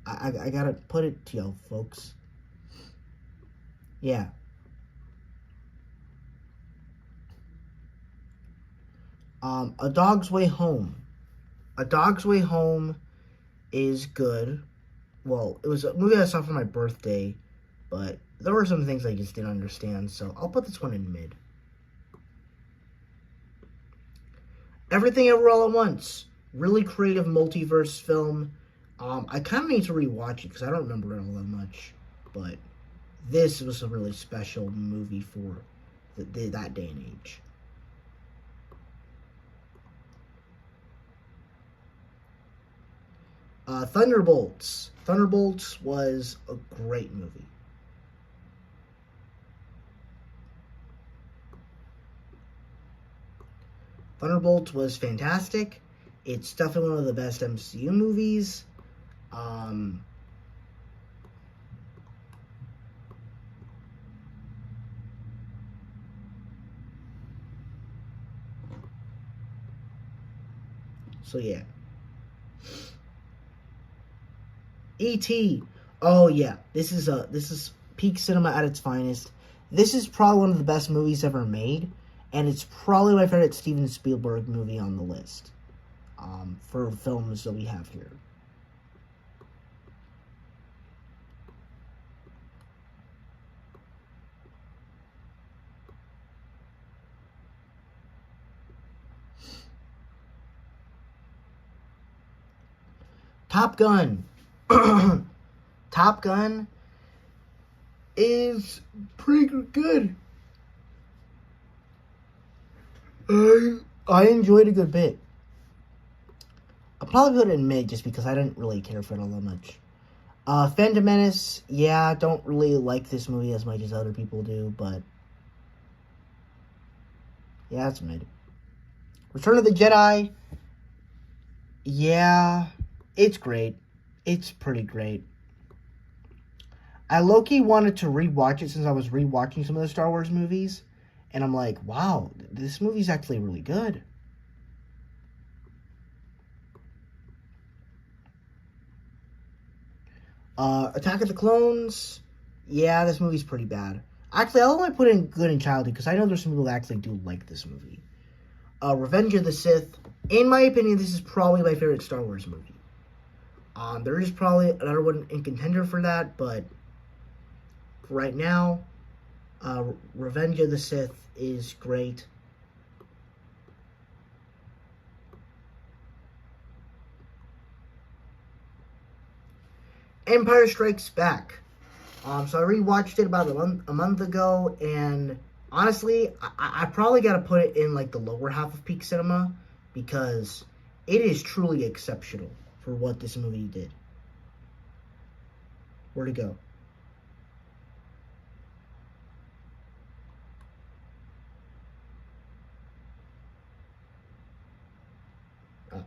Speaker 1: I gotta put it to y'all, folks. Yeah. A Dog's Way Home. A Dog's Way Home is good. Well, it was a movie I saw for my birthday, but there were some things I just didn't understand, so I'll put this one in mid. Everything Ever All at Once. Really creative multiverse film. I kind of need to rewatch it because I don't remember it all that much, but this was a really special movie for that day and age. Thunderbolts. Thunderbolts was a great movie. Thunderbolts was fantastic. It's definitely one of the best MCU movies. Um, so yeah. E.T. Oh yeah, this is peak cinema at its finest. This is probably one of the best movies ever made, and it's probably my favorite Steven Spielberg movie on the list for films that we have here. Top Gun. Top Gun is pretty good. I enjoyed a good bit. I'll probably put it in mid just because I didn't really care for it all that much. Phantom Menace, yeah, don't really like this movie as much as other people do, but yeah, it's mid. Return of the Jedi, yeah, it's great. It's pretty great. I low-key wanted to rewatch it since I was rewatching some of the Star Wars movies, and I'm like, wow, this movie's actually really good. Attack of the Clones, yeah, this movie's pretty bad. Actually, I'll only put in good in childhood because I know there's some people that actually do like this movie. Revenge of the Sith, in my opinion, this is probably my favorite Star Wars movie. There is probably another one in contender for that, but right now, Revenge of the Sith is great. Empire Strikes Back. So I rewatched it about a month ago, and honestly, I probably got to put it in like the lower half of peak cinema because it is truly exceptional for what this movie did. Where'd it go? Oh.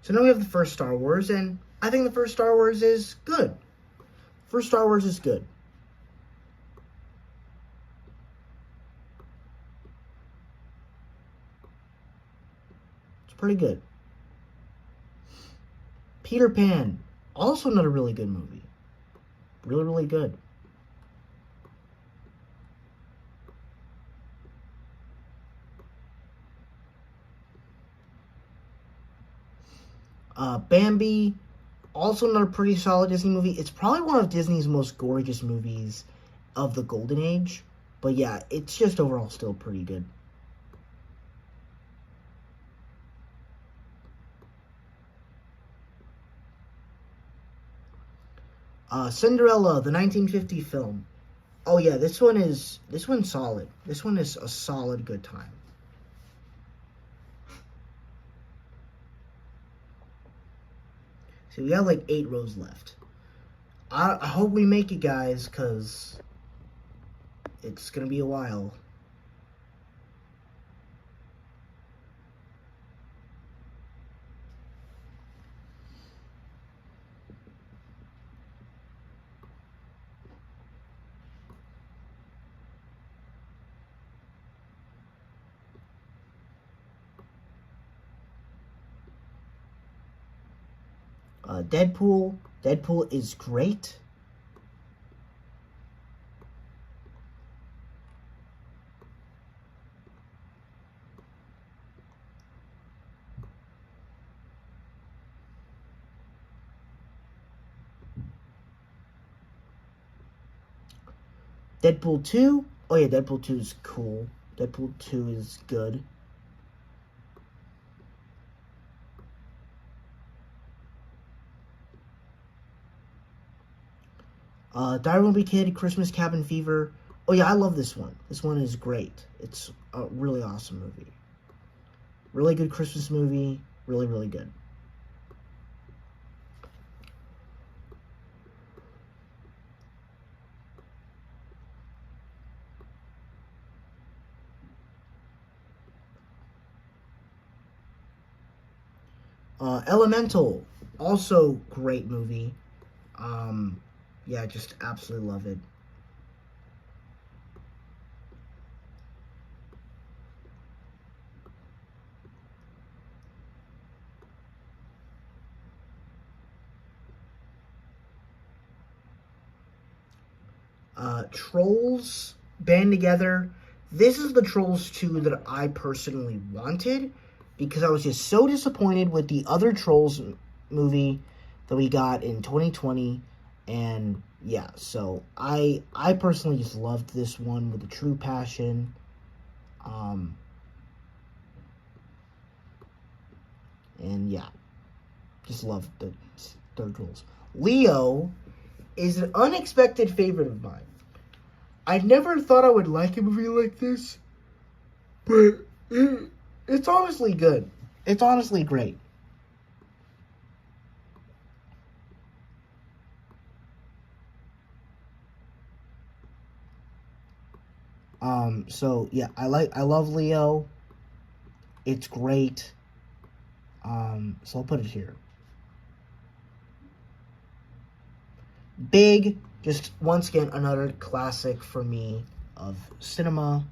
Speaker 1: So now we have the first Star Wars, and I think the first Star Wars is good. First Star Wars is good. It's pretty good. Peter Pan, also another really good movie. Really, really good. Bambi, also another pretty solid Disney movie. It's probably one of Disney's most gorgeous movies of the golden age. But yeah, it's just overall still pretty good. Cinderella, the 1950 film. Oh yeah, this one's solid. This one is a solid good time. So we got like 8 rows left. I hope we make it, guys, because it's gonna be a while. Deadpool. Deadpool is great. Deadpool 2. Oh yeah, Deadpool 2 is cool. Deadpool 2 is good. Die Won't Be Kid, Christmas Cabin Fever. Oh yeah, I love this one. This one is great. It's a really awesome movie. Really good Christmas movie. Really, really good. Elemental, also great movie. Um, yeah, just absolutely love it. Trolls Band Together. This is the Trolls 2 that I personally wanted because I was just so disappointed with the other Trolls movie that we got in 2020. And yeah, so I personally just loved this one with a true passion. Um, and yeah, just loved the third Trolls. Leo is an unexpected favorite of mine. I never thought I would like a movie like this, but it's honestly good. It's honestly great. So yeah, I love Leo. It's great. So I'll put it here. Big, just once again another classic for me of cinema.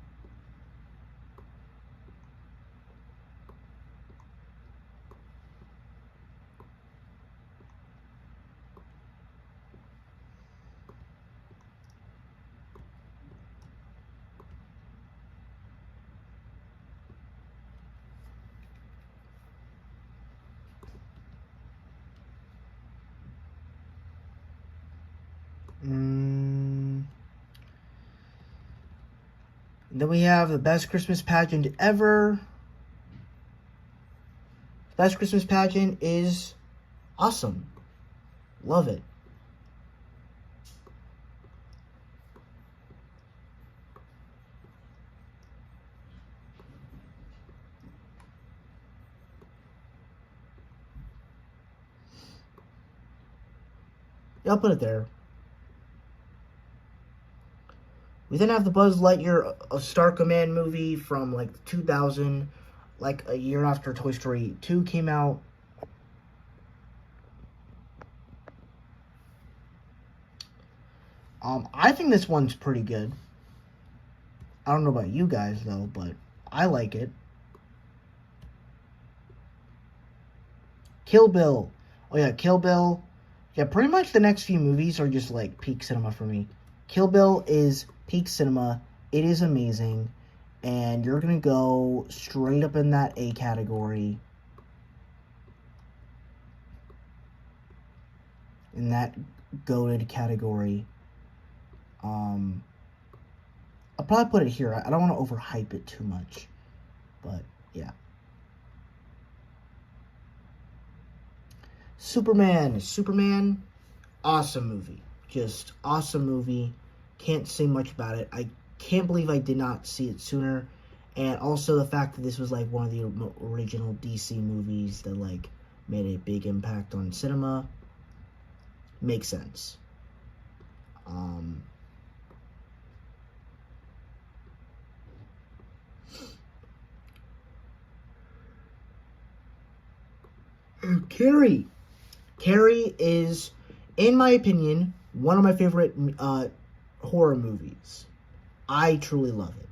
Speaker 1: Mm. Then we have the best Christmas pageant ever. Best Christmas pageant is awesome. Love it. Yeah, I'll put it there. We then have the Buzz Lightyear a Star Command movie from like 2000, like a year after Toy Story 2 came out. I think this one's pretty good. I don't know about you guys though, but I like it. Kill Bill. Oh yeah, Kill Bill. Yeah, pretty much the next few movies are just like peak cinema for me. Kill Bill is peak cinema. It is amazing. And you're going to go straight up in that A category. In that goated category. I'll probably put it here. I don't want to overhype it too much. But, yeah. Superman, awesome movie. Just awesome movie. Can't say much about it. I can't believe I did not see it sooner. And also the fact that this was like one of the original DC movies that like made a big impact on cinema makes sense. Carrie. Carrie is, in my opinion, one of my favorite horror movies. I truly love it.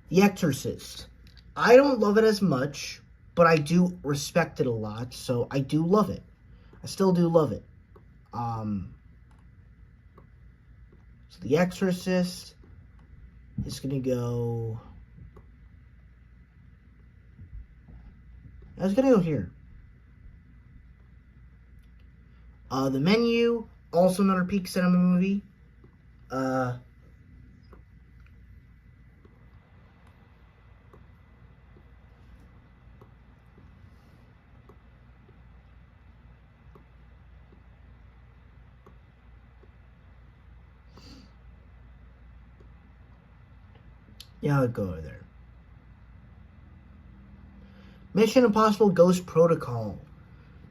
Speaker 1: The Exorcist. I don't love it as much, but I do respect it a lot, so I do love it. I still do love it. Um, So The Exorcist is going to go... I was going to go here. The Menu, also another peak cinema movie. Yeah, I'll go over there. Mission Impossible Ghost Protocol.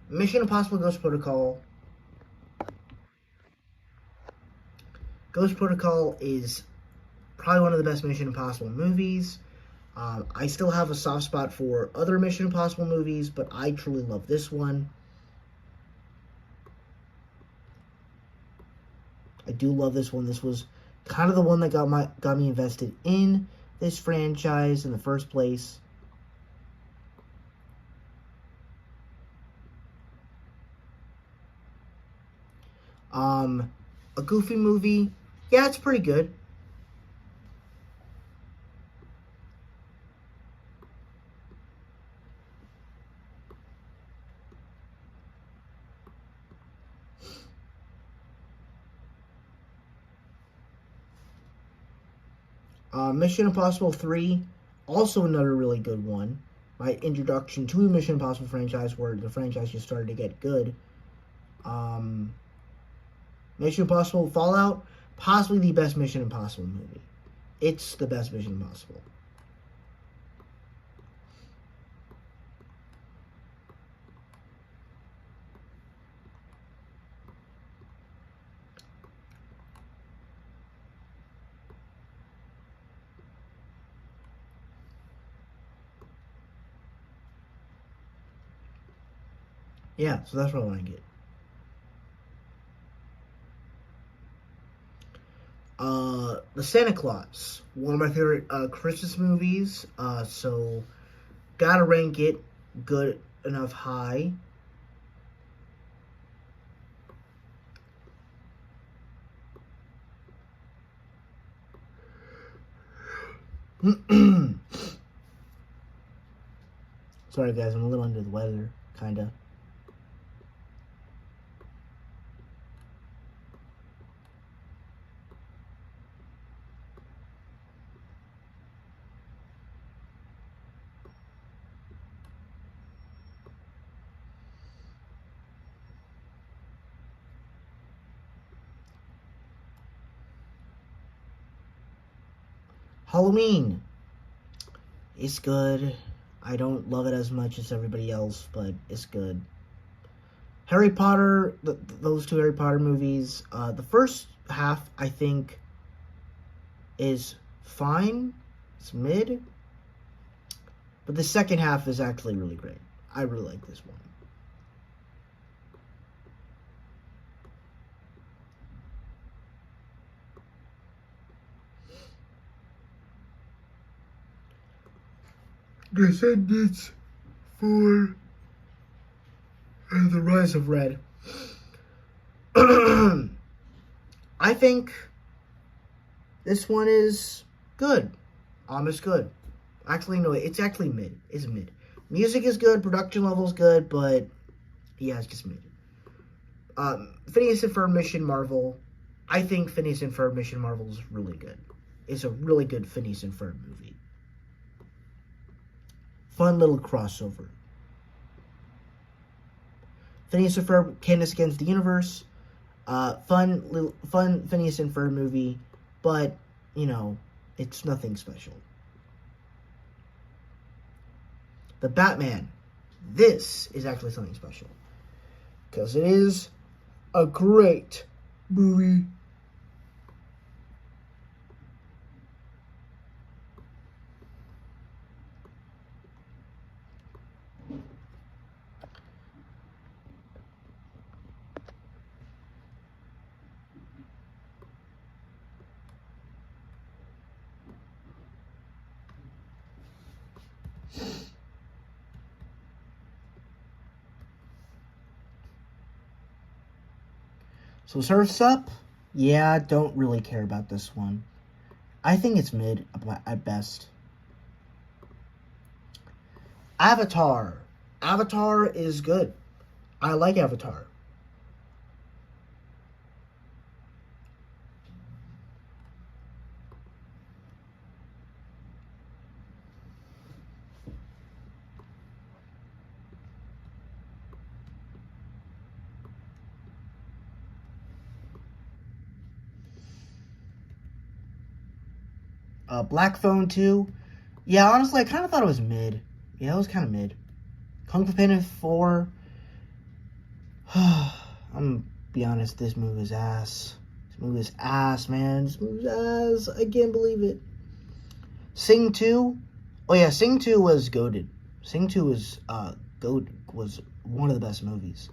Speaker 1: Mission Impossible Ghost Protocol. Ghost Protocol is probably one of the best Mission Impossible movies. I still have a soft spot for other Mission Impossible movies, but I truly love this one. I do love this one. This was kind of the one that got me invested in this franchise in the first place. A Goofy movie. Yeah, it's pretty good. Mission Impossible 3, also another really good one. My introduction to the Mission Impossible franchise, where the franchise just started to get good. Mission Impossible Fallout, possibly the best Mission Impossible movie. It's the best Mission Impossible. Yeah, so that's what I want to get. The Santa Claus, one of my favorite Christmas movies. So gotta rank it good enough high. Sorry guys, I'm a little under the weather, kinda. Halloween. It's good. I don't love it as much as everybody else, but it's good. Harry Potter, those two Harry Potter movies, the first half, I think, is fine. It's mid. But the second half is actually really great. I really like this one. Descendants 4 and The Rise of Red. I think this one is good. It's good. Actually, no, it's actually mid. It's mid. Music is good, production level is good, but yeah, it's just mid. Phineas and Ferb Mission Marvel. I think Phineas and Ferb Mission Marvel is really good. It's a really good Phineas and Ferb movie. Fun little crossover. Phineas and Ferb, Candace Against the Universe. Fun Phineas and Ferb movie, but, you know, it's nothing special. The Batman. This is actually something special. Because it is a great movie. So Surf's Up, Yeah, I don't really care about this one. I think it's mid at best. Avatar. Avatar is good. I like Avatar. Black Phone 2. Yeah, honestly, I kind of thought it was mid. Yeah, it was kind of mid. Kung Fu Panda 4. I'm gonna be honest, this movie is ass. This movie is ass, man. This movie is ass. I can't believe it. Sing 2. Oh yeah, Sing 2 was goated. Sing 2 was was one of the best movies.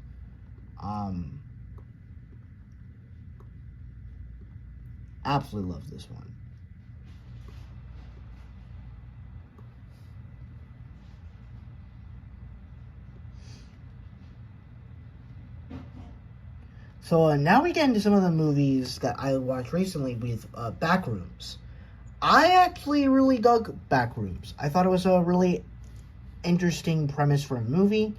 Speaker 1: Absolutely love this one. So now we get into some of the movies that I watched recently with Backrooms. I actually really dug Backrooms. I thought it was a really interesting premise for a movie.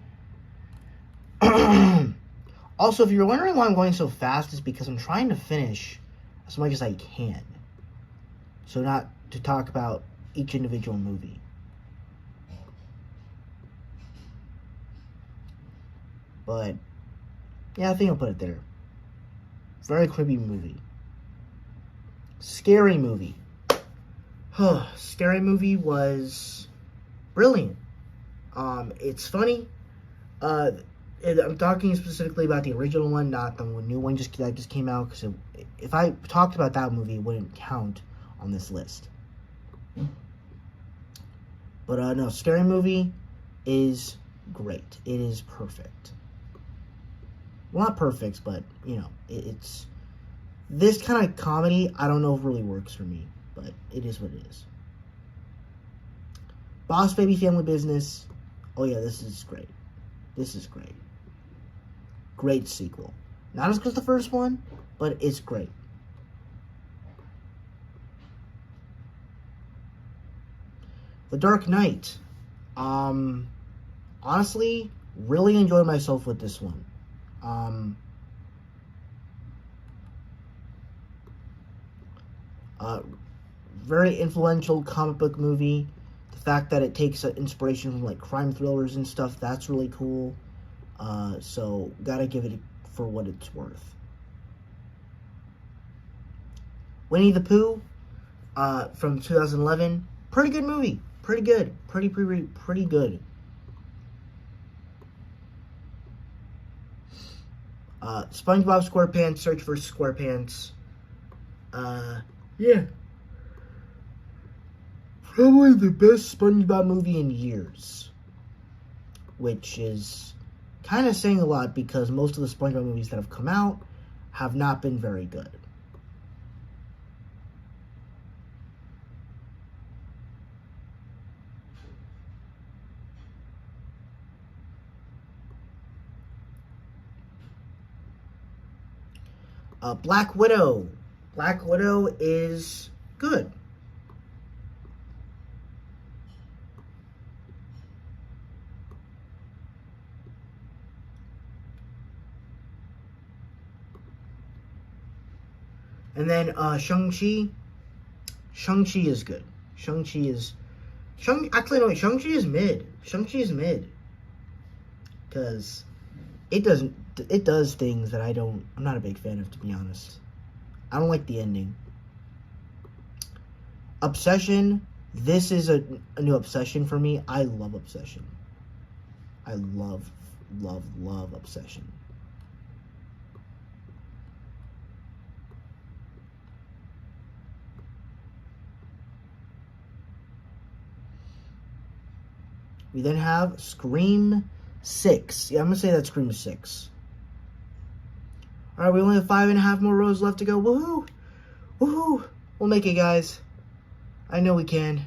Speaker 1: Also, if you're wondering why I'm going so fast, it's because I'm trying to finish as much as I can. So not to talk about each individual movie. But, yeah, I think I'll put it there. Very creepy movie. Scary movie. Scary movie was brilliant. It's funny. I'm talking specifically about the original one, not the new one that just came out. Because if I talked about that movie, it wouldn't count on this list. But no, Scary Movie is great. It is perfect. Well, not perfect, but you know, it's this kind of comedy. I don't know if it really works for me, but it is what it is. Boss Baby Family Business. Oh yeah, this is great. This is great. Great sequel. Not as good as the first one, but it's great. The Dark Knight. Honestly, really enjoyed myself with this one. Very influential comic book movie. The fact that it takes inspiration from like crime thrillers and stuff, that's really cool. So gotta give it for what it's worth. Winnie the Pooh, from 2011, pretty good movie. Pretty good. Pretty good. SpongeBob SquarePants, Search for SquarePants. Yeah. Probably the best SpongeBob movie in years. Which is kind of saying a lot because most of the SpongeBob movies that have come out have not been very good. Black Widow. Black Widow is good. And then Shang-Chi. Shang-Chi is good. Shang-Chi is mid. Shang-Chi is mid. Because it does things that I'm not a big fan of, to be honest. I don't like the ending. Obsession. This is a new obsession for me. I love Obsession. I love Obsession. We then have Scream 6. Yeah, I'm going to say that's Scream 6. Alright, we only have 5.5 more rows left to go. Woohoo! Woohoo! We'll make it, guys. I know we can.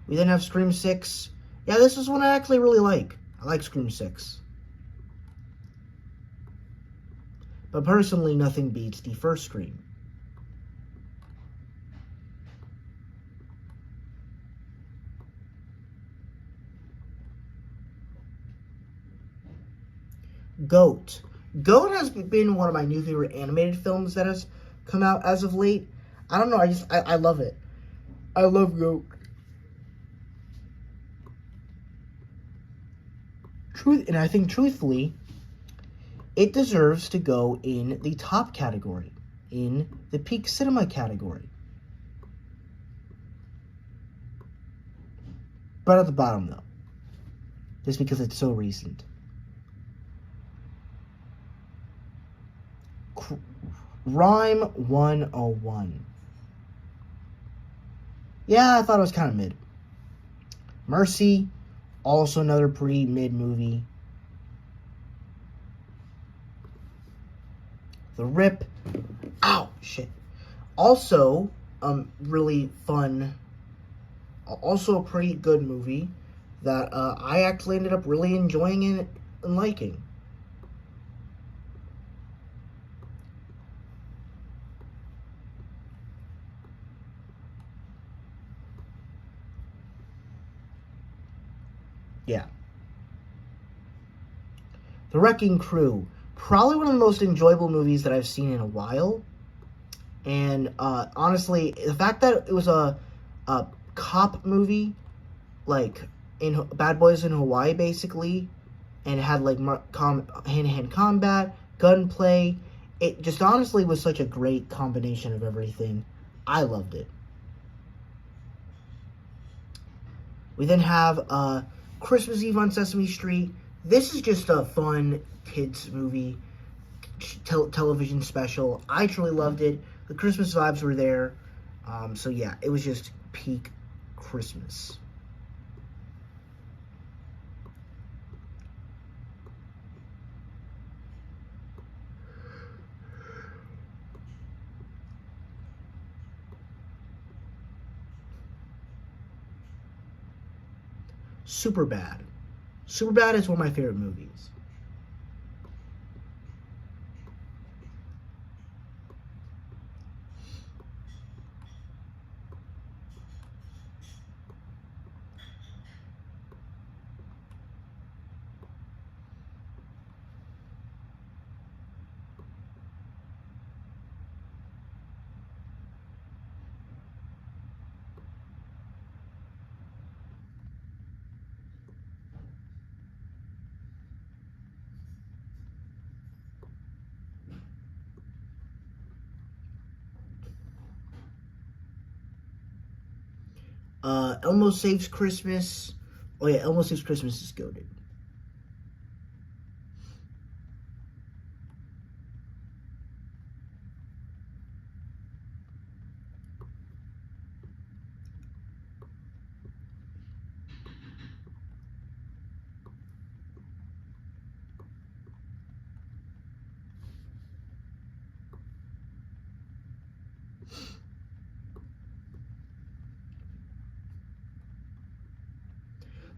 Speaker 1: We then have Scream 6. Yeah, this is one I actually really like. I like Scream 6. But personally, nothing beats the first Scream. Goat. Goat has been one of my new favorite animated films that has come out as of late. I don't know, I love it. I love Goat. And I think truthfully, it deserves to go in the top category, in the peak cinema category. But at the bottom though, just because it's so recent. Rhyme 101. Yeah, I thought it was kind of mid. Mercy, also another pretty mid movie. The Rip. Ow, shit. Also, really fun. Also a pretty good movie that I actually ended up really enjoying and liking. Yeah. The Wrecking Crew. Probably one of the most enjoyable movies that I've seen in a while. And honestly, the fact that it was a cop movie, like in Bad Boys in Hawaii, basically, and it had like hand-to-hand combat, gunplay. It just honestly was such a great combination of everything. I loved it. We then have Christmas Eve on Sesame Street. This is just a fun kids movie, television special. I truly loved it. The Christmas vibes were there. So yeah, it was just peak Christmas. Superbad. Superbad is one of my favorite movies. Elmo Saves Christmas. Oh yeah, Elmo Saves Christmas is goated.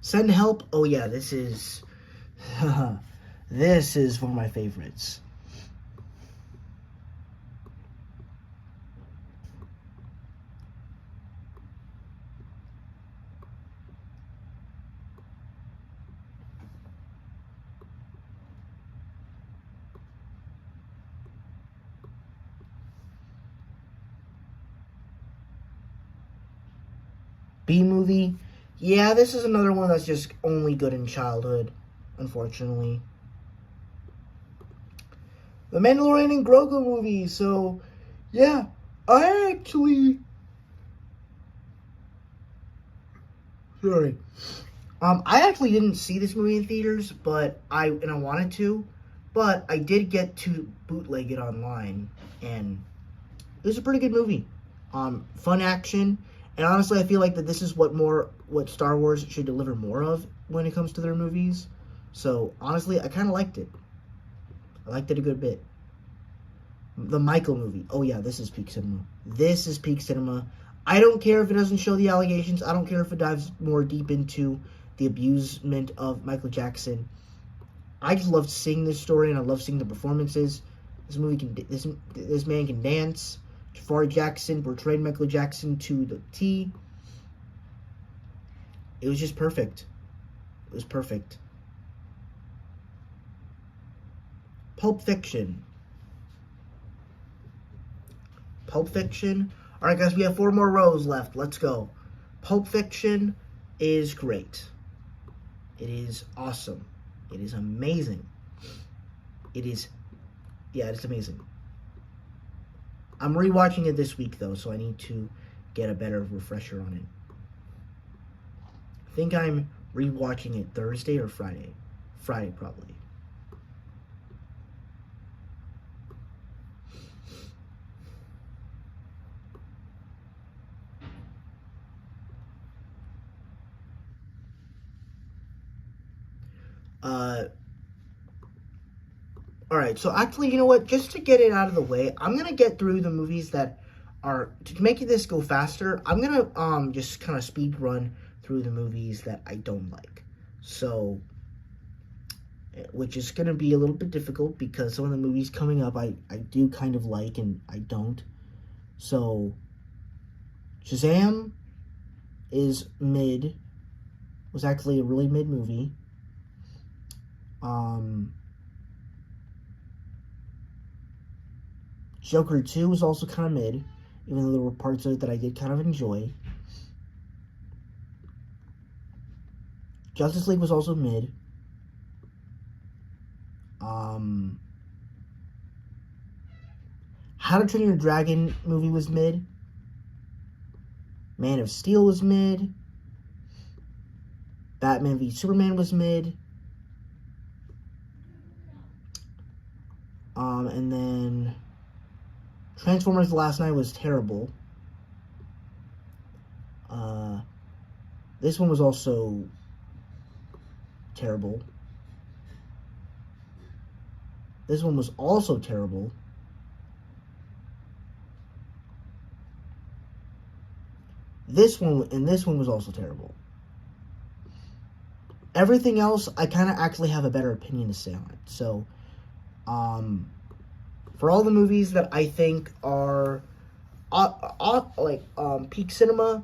Speaker 1: Send Help. Oh yeah, this is this is one of my favorites. B movie. Yeah, this is another one that's just only good in childhood, unfortunately. The Mandalorian and Grogu movie. So, yeah, I actually. Sorry. I actually didn't see this movie in theaters, but I wanted to, but I did get to bootleg it online, and it was a pretty good movie. Fun action. And honestly, I feel like that this is what Star Wars should deliver more of when it comes to their movies. So, honestly, I kind of liked it. I liked it a good bit. The Michael movie. Oh, yeah, this is peak cinema. This is peak cinema. I don't care if it doesn't show the allegations. I don't care if it dives more deep into the abusement of Michael Jackson. I just loved seeing this story, and I love seeing the performances. This man can dance. Jafar Jackson portrayed Michael Jackson to the T. It was just perfect. It was perfect. Pulp Fiction. Pulp Fiction. All right, guys, we have 4 more rows left. Let's go. Pulp Fiction is great. It is awesome. It is amazing. It's amazing. I'm rewatching it this week, though, so I need to get a better refresher on it. I think I'm rewatching it Thursday or Friday. Friday, probably. Alright, so actually, you know what? Just to get it out of the way, I'm going to get through the movies that are... To make this go faster, I'm going to just kind of speed run through the movies that I don't like. So, which is going to be a little bit difficult because some of the movies coming up I do kind of like and I don't. So, Shazam is mid. Was actually a really mid movie. Joker 2 was also kind of mid, even though there were parts of it that I did kind of enjoy. Justice League was also mid. How to Train Your Dragon movie was mid. Man of Steel was mid. Batman v Superman was mid. And then Transformers The Last Night was terrible. This one was also terrible. This one was also terrible. This one was also terrible. Everything else, I kind of actually have a better opinion to say on it. So, for all the movies that I think are peak cinema,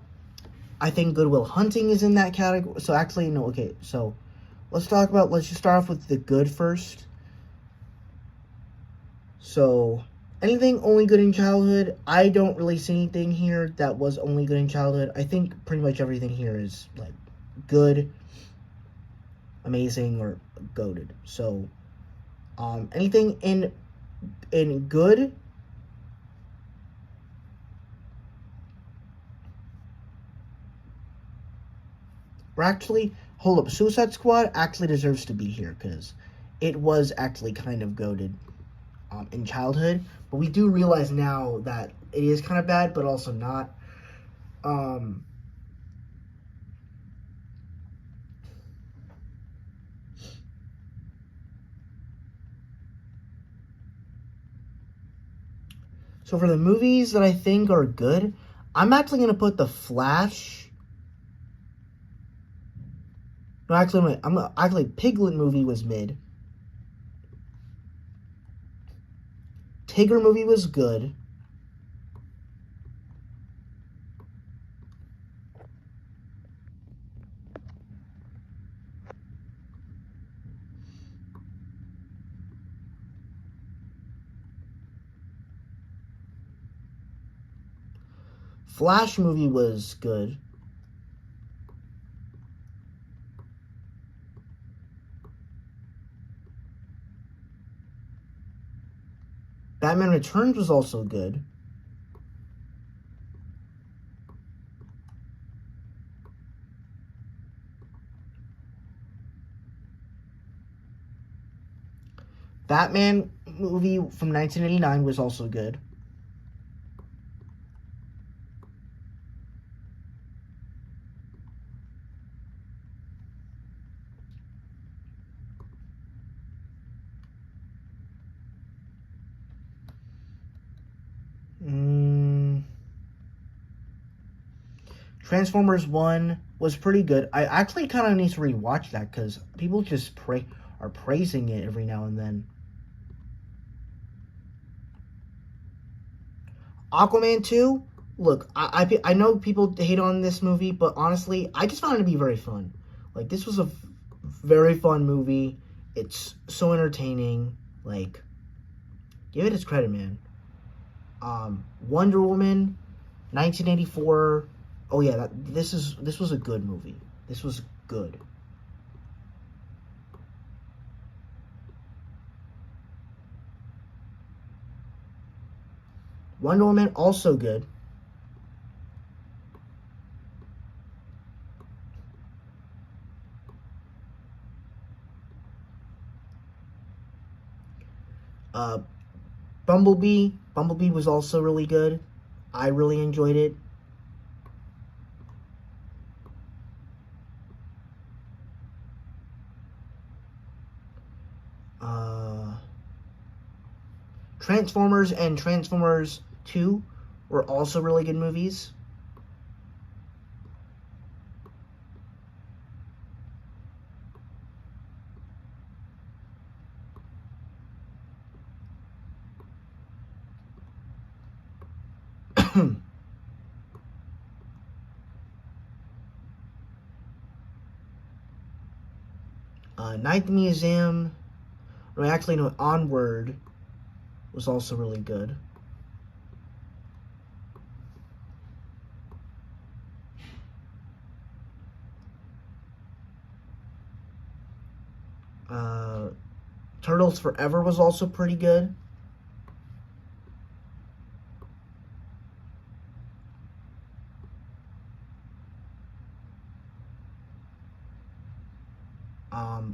Speaker 1: I think Good Will Hunting is in that category. So actually, no, okay. So let's just start off with the good first. So anything only good in childhood, I don't really see anything here that was only good in childhood. I think pretty much everything here is like good, amazing, or goated. So anything in good, or actually, hold up, Suicide Squad actually deserves to be here because it was actually kind of goated in childhood, but we do realize now that it is kind of bad, but also not. So for the movies that I think are good, I'm actually going to put The Flash. No, actually, Piglet movie was mid. Tigger movie was good. Flash movie was good. Batman Returns was also good. Batman movie from 1989 was also good. Transformers 1 was pretty good. I actually kind of need to rewatch that because people just are praising it every now and then. Aquaman 2, look, I know people hate on this movie, but honestly, I just found it to be very fun. Like, this was a very fun movie. It's so entertaining. Like, give it its credit, man. Wonder Woman, 1984. Oh yeah, this was a good movie. This was good. Wonder Woman, also good. Uh, Bumblebee. Bumblebee was also really good. I really enjoyed it. Uh, Transformers and Transformers 2 were also really good movies. Night at the Museum, or actually no, Onward was also really good. Uh, Turtles Forever was also pretty good.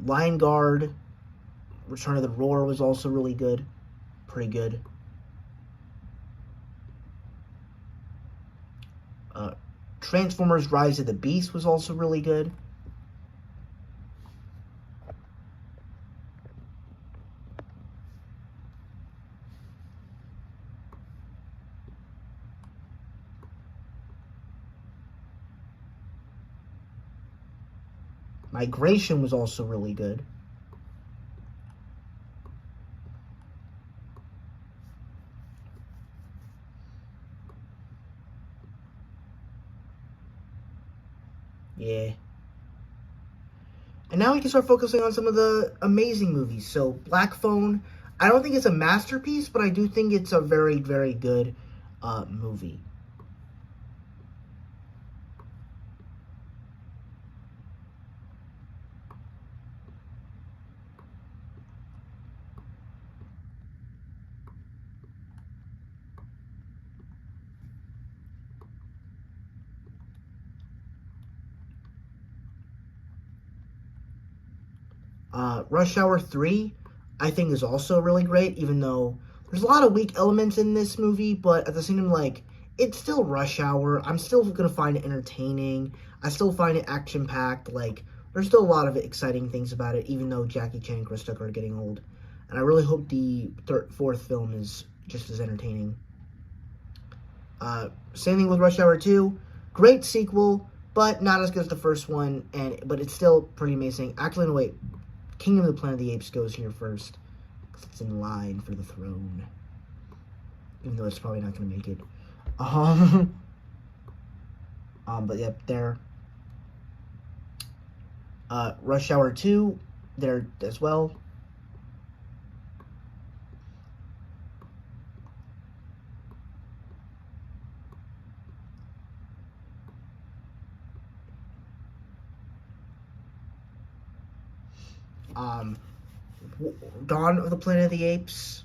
Speaker 1: Lion Guard, Return of the Roar was also really good. Pretty good. Transformers Rise of the Beast was also really good. Migration was also really good. Yeah. And now we can start focusing on some of the amazing movies. So, Black Phone, I don't think it's a masterpiece, but I do think it's a very, very good movie. Rush Hour 3, I think, is also really great, even though there's a lot of weak elements in this movie, but at the same time, like, it's still Rush Hour. I'm still going to find it entertaining. I still find it action packed. Like, there's still a lot of exciting things about it, even though Jackie Chan and Chris Tucker are getting old. And I really hope the fourth film is just as entertaining. Same thing with Rush Hour 2. Great sequel, but not as good as the first one, but it's still pretty amazing. Actually, no, wait. Kingdom of the Planet of the Apes goes here first, because it's in line for the throne. Even though it's probably not going to make it. But yep, there. Rush Hour 2, there as well. Um, Dawn of the Planet of the Apes.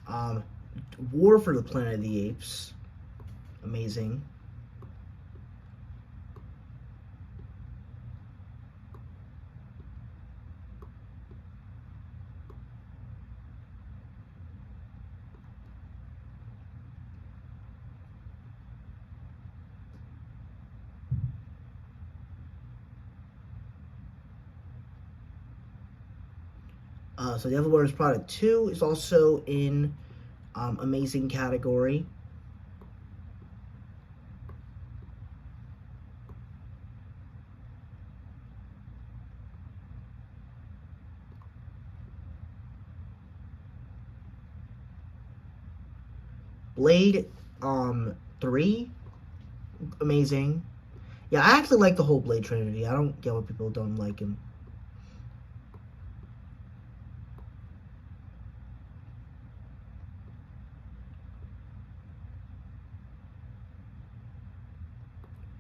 Speaker 1: Um, War for the Planet of the Apes. Amazing. So Devil Wears Prada 2 is also in amazing category. Blade 3, amazing. Yeah, I actually like the whole Blade Trinity. I don't get why people don't like him.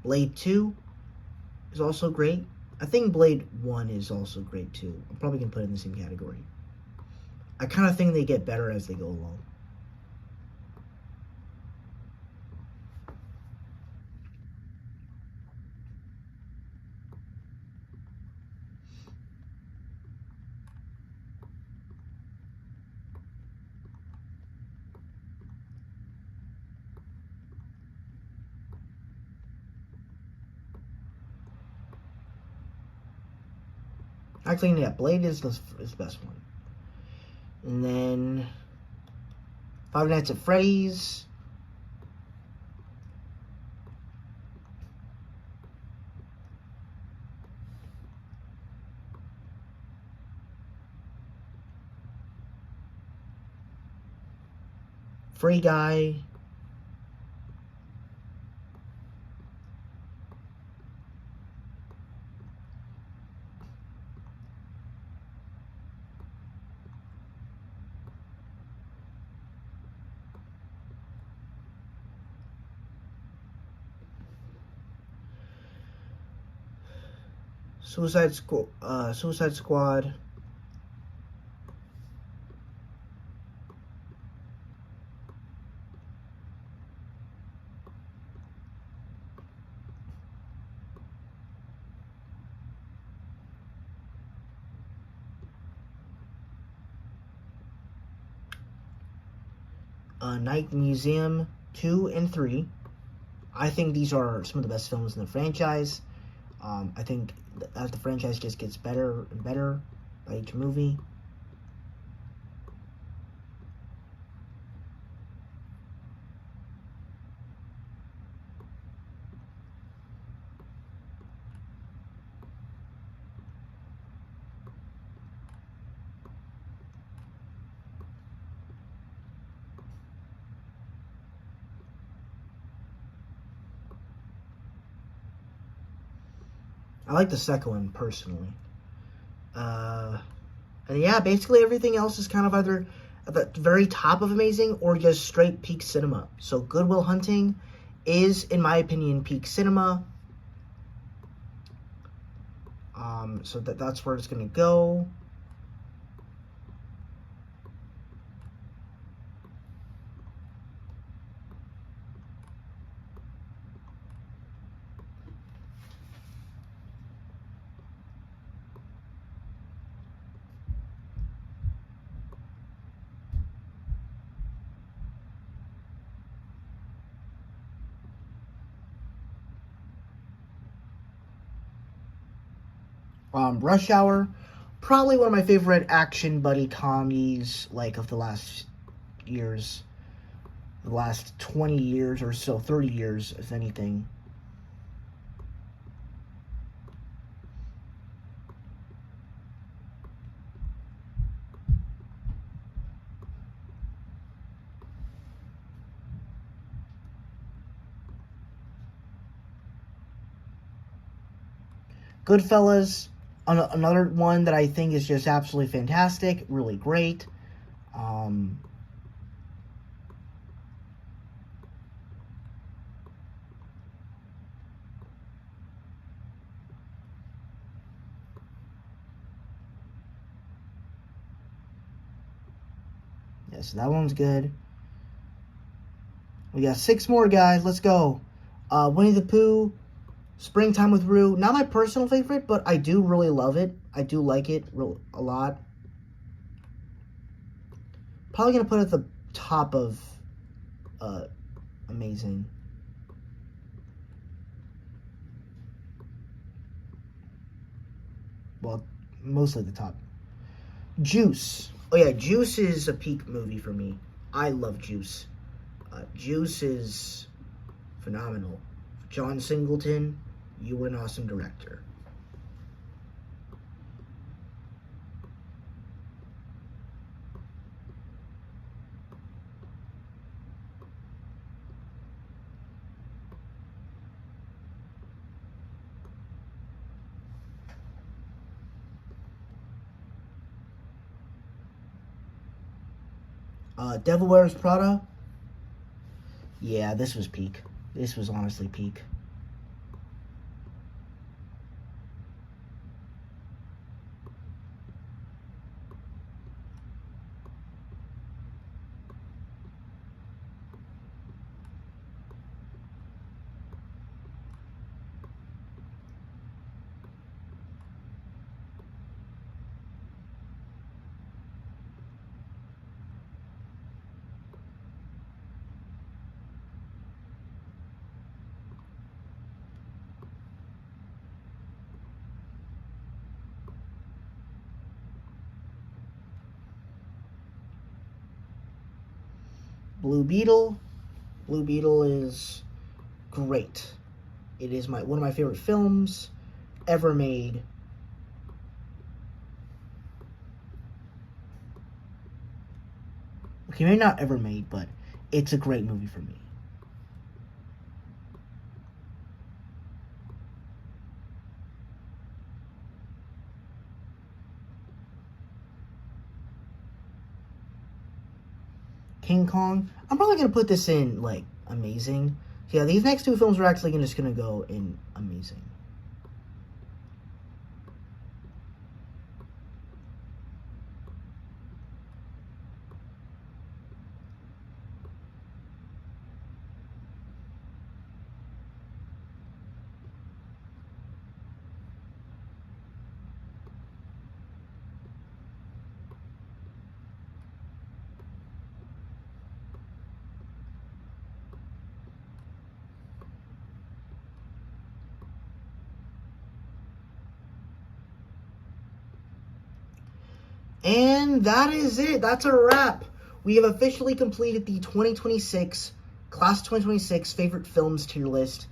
Speaker 1: Blade 2 is also great. I think Blade 1 is also great too. I'm probably going to put it in the same category. I kind of think they get better as they go along. Actually, yeah, Blade is the best one. And then Five Nights at Freddy's. Free Guy. Suicide Squad. Night Museum 2 and 3. I think these are some of the best films in the franchise. I think as the franchise just gets better and better by each movie. I like the second one personally. And yeah, basically everything else is kind of either at the very top of amazing or just straight peak cinema. So Good Will Hunting is, in my opinion, peak cinema. So that's where it's gonna go. Rush Hour, probably one of my favorite action buddy comedies, like of the last years, the last 20 years or so, 30 years, if anything. Goodfellas, another one that I think is just absolutely fantastic, really great. Um, yeah, so that one's good. We got 6 more, guys. Let's go. Winnie the Pooh, Springtime with Rue. Not my personal favorite, but I do really love it. I do like it a lot. Probably going to put it at the top of amazing. Well, mostly the top. Juice. Oh yeah, Juice is a peak movie for me. I love Juice. Juice is phenomenal. John Singleton, you were an awesome director. Devil Wears Prada. Yeah, this was peak. This was honestly peak. Blue Beetle. Blue Beetle is great. It is one of my favorite films ever made. Okay, maybe not ever made, but it's a great movie for me. King Kong. I'm probably gonna put this in like amazing. Yeah, these next two films are actually just gonna go in amazing. And that is it. That's a wrap. We have officially completed the 2026 class 2026 favorite films tier list.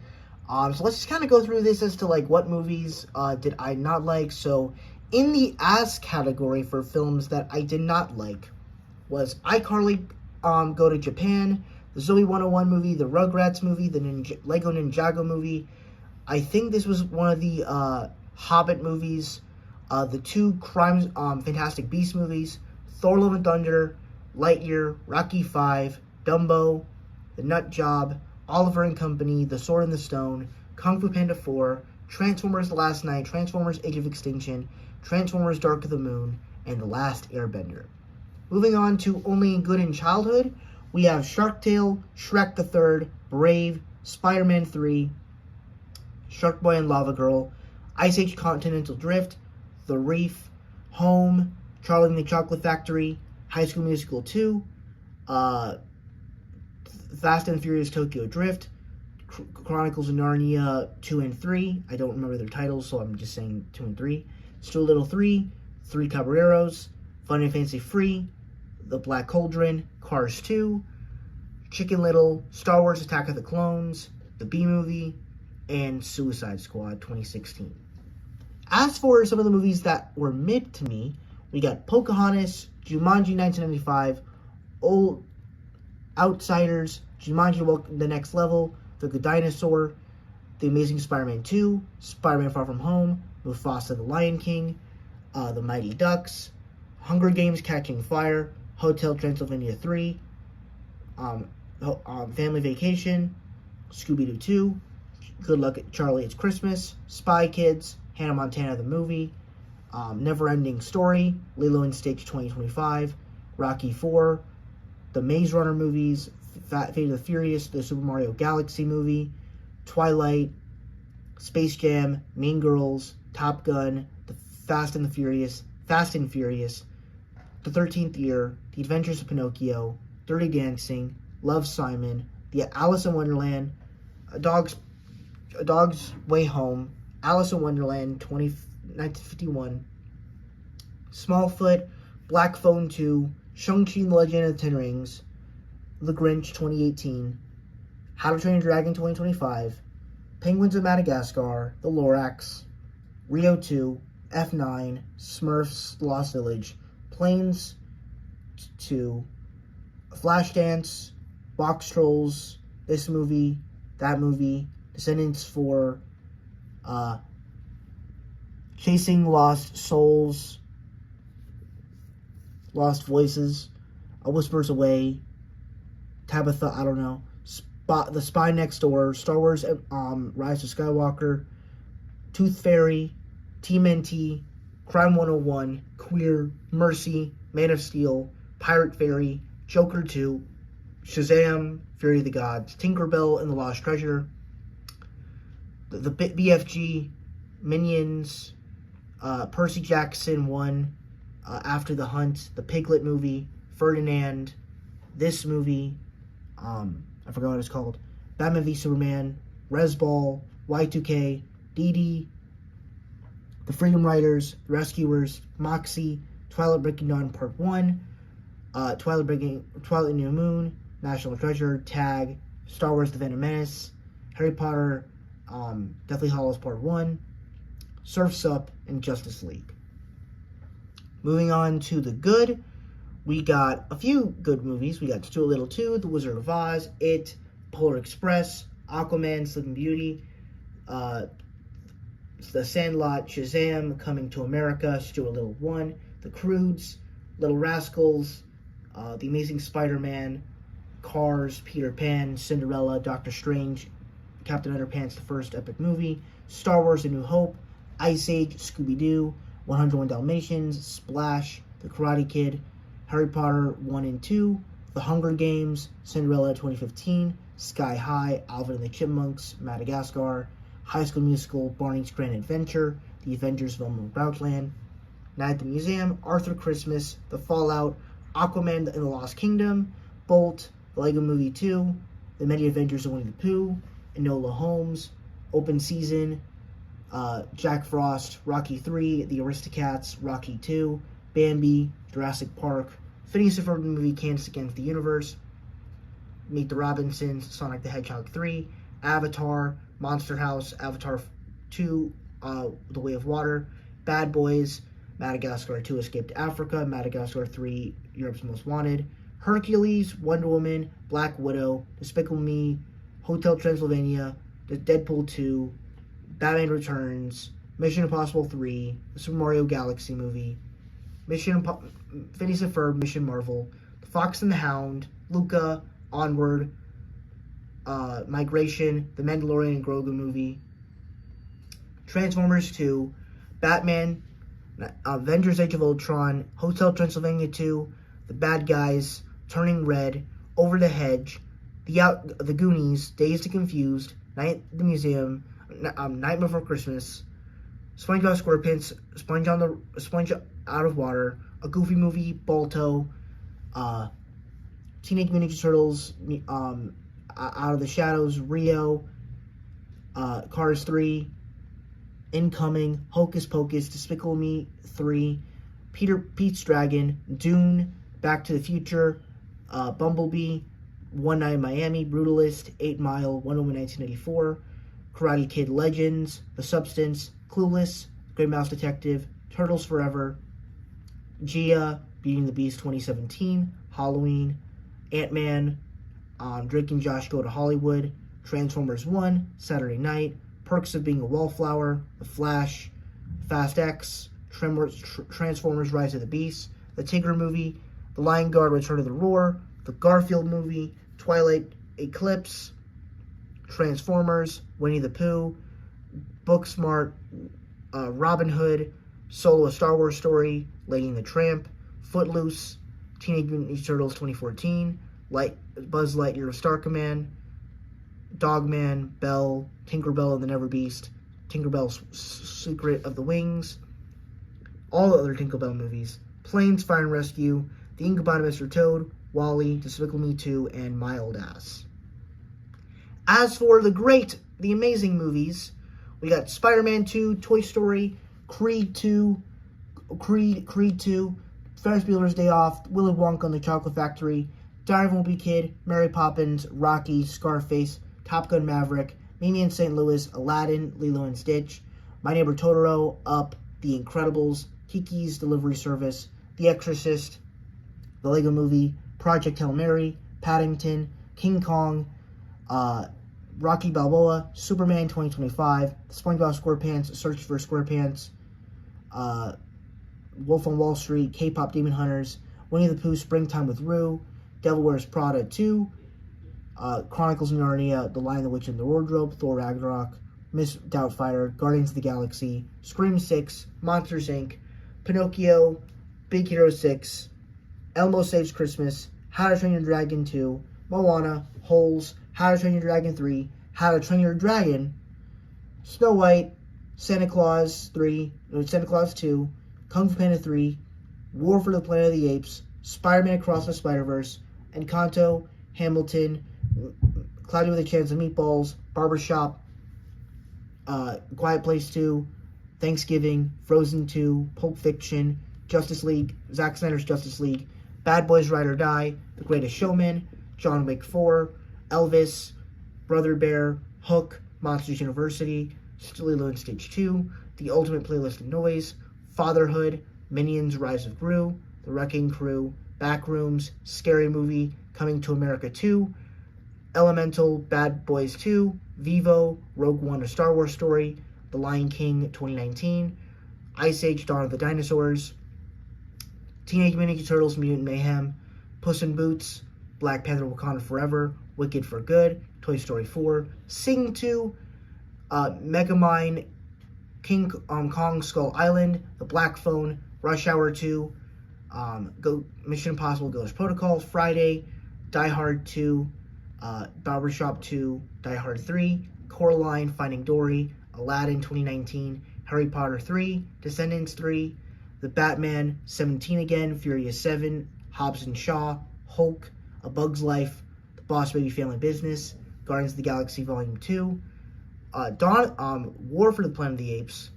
Speaker 1: So let's just kind of go through this as to like what movies did I not like. So in the ass category for films that I did not like was iCarly Go to Japan, the Zoe 101 movie, the Rugrats movie, the Lego Ninjago movie. I think this was one of the Hobbit movies. The two Fantastic Beasts movies, Thor: Love and Thunder, Lightyear, Rocky V, Dumbo, The Nut Job, Oliver and Company, The Sword and the Stone, Kung Fu Panda 4, Transformers: The Last Knight, Transformers: Age of Extinction, Transformers: Dark of the Moon, and The Last Airbender. Moving on to Only Good in Childhood, we have Shark Tale, Shrek the Third, Brave, Spider-Man 3, Shark Boy and Lava Girl, Ice Age Continental Drift, The Reef, Home, Charlie and the Chocolate Factory, High School Musical 2, Fast and Furious Tokyo Drift, Chronicles of Narnia 2 and 3. I don't remember their titles, so I'm just saying 2 and 3. Stuart Little 3, Three Caballeros, Fun and Fancy Free, The Black Cauldron, Cars 2, Chicken Little, Star Wars Attack of the Clones, The Bee-Movie, and Suicide Squad 2016. As for some of the movies that were mid to me, we got Pocahontas, Jumanji 1995, Old Outsiders, Jumanji The Next Level, The Good Dinosaur, The Amazing Spider-Man 2, Spider-Man Far From Home, Mufasa the Lion King, The Mighty Ducks, Hunger Games Catching Fire, Hotel Transylvania 3, Family Vacation, Scooby-Doo 2, Good Luck Charlie, It's Christmas, Spy Kids, Hannah Montana the Movie, Never Ending Story, Lilo and Stitch 2025, Rocky 4, the Maze Runner movies, Fate of the Furious, the Super Mario Galaxy movie, Twilight, Space Jam, Mean Girls, Top Gun, the Fast and Furious, The 13th Year, The Adventures of Pinocchio, Dirty Dancing, Love, Simon, The Alice in Wonderland, A Dog's Way Home, Alice in Wonderland 1951, Smallfoot, Black Phone 2, Shang-Chi and the Legend of the Ten Rings, The Grinch 2018, How to Train Your Dragon 2025, Penguins of Madagascar, The Lorax, Rio 2, F9, Smurfs Lost Village, Planes 2, Flashdance, Box Trolls, this movie, that movie, Descendants 4, Chasing Lost Souls, Lost Voices, A Whisper's Away, Tabitha, I don't know, The Spy Next Door, Star Wars Rise of Skywalker, Tooth Fairy, TMNT, Crime 101, Queer, Mercy, Man of Steel, Pirate Fairy, Joker 2, Shazam, Fury of the Gods, Tinkerbell and the Lost Treasure, the BFG, Minions, Percy Jackson 1, After the Hunt, the Piglet movie, Ferdinand, this movie, I forgot what it's called, Batman v Superman, Resball, Y2K, DD, The Freedom Riders, Rescuers, Moxie, Twilight Breaking Dawn Part 1, Twilight New Moon, National Treasure, Tag, Star Wars The Phantom Menace, Harry Potter, Deathly Hallows Part 1, Surf's Up, and Justice League. Moving on to the good, we got a few good movies. We got Stuart Little 2, The Wizard of Oz, It, Polar Express, Aquaman, Sleeping Beauty, The Sandlot, Shazam, Coming to America, Stuart Little 1, The Croods, Little Rascals, The Amazing Spider-Man, Cars, Peter Pan, Cinderella, Doctor Strange, Captain Underpants, the first epic movie, Star Wars A New Hope, Ice Age, Scooby-Doo, 101 Dalmatians, Splash, The Karate Kid, Harry Potter 1 and 2, The Hunger Games, Cinderella 2015, Sky High, Alvin and the Chipmunks, Madagascar, High School Musical, Barney's Grand Adventure, The Avengers, Velma and Grouchland, Night at the Museum, Arthur Christmas, The Fallout, Aquaman and the Lost Kingdom, Bolt, The Lego Movie 2, The Many Adventures of Winnie the Pooh, Enola Holmes, Open Season, Jack Frost, Rocky 3, The Aristocats, Rocky 2, Bambi, Jurassic Park, Phineas and Ferb the movie, Candace Against the Universe, Meet the Robinsons, Sonic the Hedgehog 3, Avatar, Monster House, Avatar 2, The Way of Water, Bad Boys, Madagascar 2, Escape to Africa, Madagascar 3, Europe's Most Wanted, Hercules, Wonder Woman, Black Widow, Despicable Me, Hotel Transylvania, Deadpool 2, Batman Returns, Mission Impossible 3, the Super Mario Galaxy movie, Phineas and Ferb, Mission Marvel, The Fox and the Hound, Luca, Onward, Migration, The Mandalorian and Grogu movie, Transformers 2, Batman, Avengers Age of Ultron, Hotel Transylvania 2, The Bad Guys, Turning Red, Over the Hedge, The Goonies, Dazed and Confused, Night at the Museum, Night Before Christmas, SpongeBob SquarePants, Sponge Out of Water, A Goofy Movie, Balto, Teenage Mutant Ninja Turtles, Out of the Shadows, Rio, Cars 3, Incoming, Hocus Pocus, Despicable Me 3, Pete's Dragon, Dune, Back to the Future, Bumblebee, One Night in Miami, Brutalist, 8 Mile, Wonder Woman 1984, Karate Kid Legends, The Substance, Clueless, Great Mouse Detective, Turtles Forever, Gia, Beauty and the Beast 2017, Halloween, Ant-Man, Drake and Josh Go to Hollywood, Transformers 1, Saturday Night, Perks of Being a Wallflower, The Flash, Fast X, Transformers Rise of the Beast, The Tigger Movie, The Lion Guard Return of the Roar, The Garfield Movie, Twilight Eclipse, Transformers, Winnie the Pooh, Booksmart, Robin Hood, Solo: A Star Wars Story, Lady and the Tramp, Footloose, Teenage Mutant Ninja Turtles 2014, Buzz Lightyear of Star Command, Dogman, Belle, Tinkerbell and the Never Beast, Tinkerbell's Secret of the Wings, all the other Tinkerbell movies, Planes, Fire and Rescue, The Ink About Mr. Toad, WALL-E, Despicable Me 2, and My Old Ass. As for the amazing movies, we got Spider-Man 2, Toy Story, Creed 2, Ferris Bueller's Day Off, Willy Wonka and the Chocolate Factory, Diary of a Wimpy Kid, Mary Poppins, Rocky, Scarface, Top Gun Maverick, Mimi in St. Louis, Aladdin, Lilo and Stitch, My Neighbor Totoro, Up, The Incredibles, Kiki's Delivery Service, The Exorcist, The Lego Movie, Project Hail Mary, Paddington, King Kong, Rocky Balboa, Superman 2025, SpongeBob SquarePants, Search for SquarePants, Wolf on Wall Street, K-Pop Demon Hunters, Winnie the Pooh, Springtime with Rue, Devil Wears Prada 2, Chronicles of Narnia, The Lion, the Witch, and the Wardrobe, Thor Ragnarok, Miss Doubtfire, Guardians of the Galaxy, Scream 6, Monsters, Inc., Pinocchio, Big Hero 6, Elmo Saves Christmas, How to Train Your Dragon 2, Moana, Holes, How to Train Your Dragon 3, How to Train Your Dragon, Snow White, Santa Claus 2, Kung Fu Panda 3, War for the Planet of the Apes, Spider-Man Across the Spider-Verse, Encanto, Hamilton, Cloudy with a Chance of Meatballs, Barbershop, Quiet Place 2, Thanksgiving, Frozen 2, Pulp Fiction, Justice League, Zack Snyder's Justice League, Bad Boys Ride or Die, The Greatest Showman, John Wick 4, Elvis, Brother Bear, Hook, Monsters University, Lilo and Stitch 2, The Ultimate Playlist of Noise, Fatherhood, Minions Rise of Gru, The Wrecking Crew, Backrooms, Scary Movie, Coming to America 2, Elemental, Bad Boys 2, Vivo, Rogue One, A Star Wars Story, The Lion King 2019, Ice Age, Dawn of the Dinosaurs, Teenage Mutant Ninja Turtles, Mutant Mayhem, Puss in Boots, Black Panther Wakanda Forever, Wicked for Good, Toy Story 4, Sing 2, Megamind, King Kong Skull Island, The Black Phone, Rush Hour 2, Mission Impossible Ghost Protocol, Friday, Die Hard 2, Barbershop 2, Die Hard 3, Coraline, Finding Dory, Aladdin 2019, Harry Potter 3, Descendants 3, The Batman, 17 Again, Furious 7, Hobbs and Shaw, Hulk, A Bug's Life, The Boss Baby Family Business, Guardians of the Galaxy Volume 2, War for the Planet of the Apes.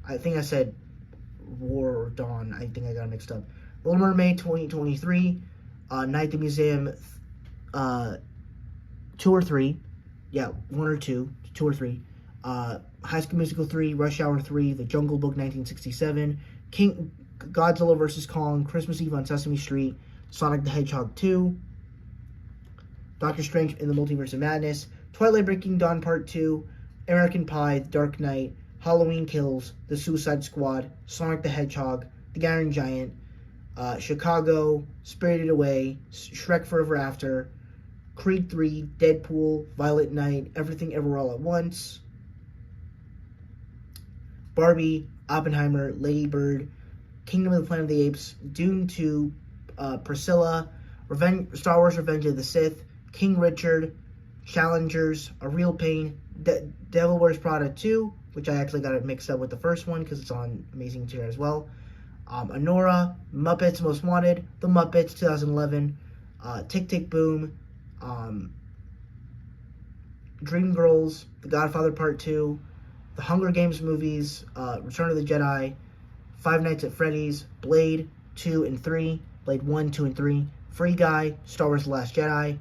Speaker 1: I think I said War or Dawn. I think I got it mixed up. Little Mermaid 2023, Night at the Museum 2 or 3. Yeah, 1 or 2. 2 or 3. High School Musical 3, Rush Hour 3, The Jungle Book 1967, Godzilla vs. Kong, Christmas Eve on Sesame Street, Sonic the Hedgehog 2, Doctor Strange in the Multiverse of Madness, Twilight Breaking Dawn Part 2, American Pie, The Dark Knight, Halloween Kills, The Suicide Squad, Sonic the Hedgehog, The Iron Giant, Chicago, Spirited Away, Shrek Forever After, Creed 3, Deadpool, Violet Night, Everything Ever All at Once, Barbie, Oppenheimer, Lady Bird, Kingdom of the Planet of the Apes, Dune 2, Priscilla, Star Wars Revenge of the Sith, King Richard, Challengers, A Real Pain, Devil Wears Prada 2, which I actually got it mixed up with the first one because it's on Amazing Tier as well, Anora, Muppets Most Wanted, The Muppets 2011, Tick Tick Boom, Dreamgirls, The Godfather Part 2, The Hunger Games movies, Return of the Jedi, Five Nights at Freddy's, Blade 2 and 3, Blade 1, 2, and 3, Free Guy, Star Wars The Last Jedi,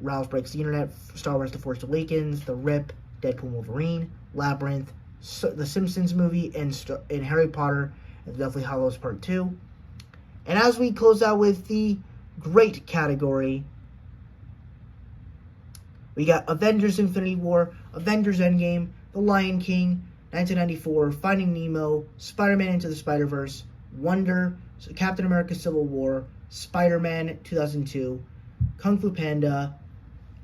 Speaker 1: Ralph Breaks the Internet, Star Wars The Force Awakens, The Rip, Deadpool Wolverine, Labyrinth, The Simpsons movie, and Harry Potter and the Deathly Hallows Part 2. And as we close out with the great category, we got Avengers Infinity War, Avengers Endgame, The Lion King, 1994, Finding Nemo, Spider-Man Into the Spider-Verse, Wonder, Captain America Civil War, Spider-Man 2002, Kung Fu Panda,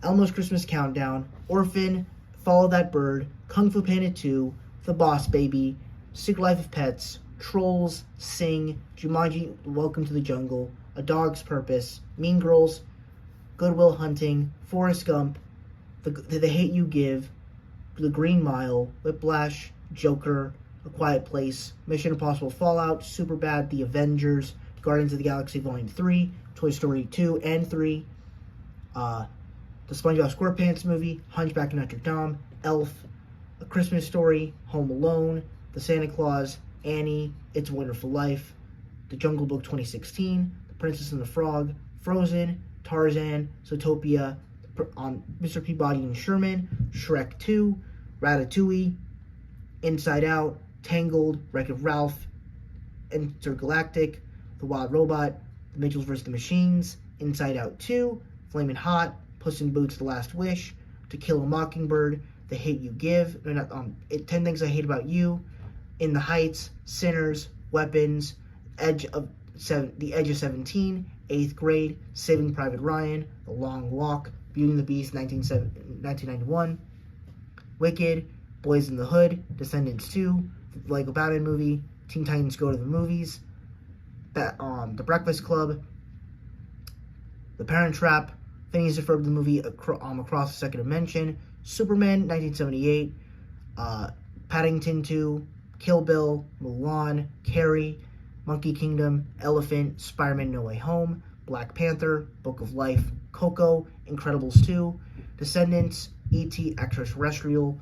Speaker 1: Elmo's Christmas Countdown, Orphan, Follow That Bird, Kung Fu Panda 2, The Boss Baby, Secret Life of Pets, Trolls, Sing, Jumanji, Welcome to the Jungle, A Dog's Purpose, Mean Girls, Good Will Hunting, Forrest Gump, The Hate You Give, The Green Mile, Whiplash, Joker, A Quiet Place, Mission Impossible Fallout, Superbad, The Avengers, Guardians of the Galaxy Volume 3, Toy Story 2 and 3, The SpongeBob SquarePants Movie, Hunchback of Notre Dame, Elf, A Christmas Story, Home Alone, The Santa Claus, Annie, It's a Wonderful Life, The Jungle Book 2016, The Princess and the Frog, Frozen, Tarzan, Zootopia, Mr. Peabody and Sherman, Shrek 2, Ratatouille, Inside Out, Tangled, Wreck-It Ralph, Intergalactic, The Wild Robot, The Mitchells vs. the Machines, Inside Out 2, Flamin' Hot, Puss in Boots: The Last Wish, To Kill a Mockingbird, The Hate U Give, 10 Things I Hate About You, In the Heights, Sinners, Weapons, The Edge of 17, 8th Grade, Saving Private Ryan, The Long Walk, Beauty and the Beast, 1991, Wicked, Boys in the Hood, Descendants 2, The Lego Batman Movie, Teen Titans Go to the Movies, The Breakfast Club, The Parent Trap, Phineas and Ferb the movie, Across the Second Dimension, Superman, 1978, Paddington 2, Kill Bill, Mulan, Carrie, Monkey Kingdom, Elephant, Spider-Man No Way Home, Black Panther, Book of Life, Coco, Incredibles 2, Descendants, E.T. Extraterrestrial,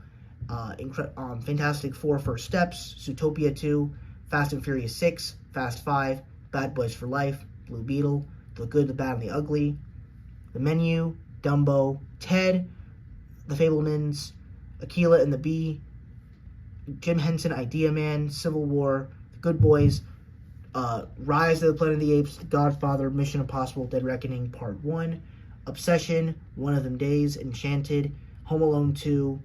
Speaker 1: Fantastic Four: First Steps, Zootopia 2, Fast and Furious 6, Fast 5, Bad Boys for Life, Blue Beetle, The Good, the Bad, and the Ugly, The Menu, Dumbo, Ted, The Fabelmans, Akilah and the Bee, Jim Henson, Idea Man, Civil War, The Good Boys, Rise of the Planet of the Apes, The Godfather, Mission Impossible: Dead Reckoning Part 1, Obsession, One of Them Days, Enchanted, Home Alone 2,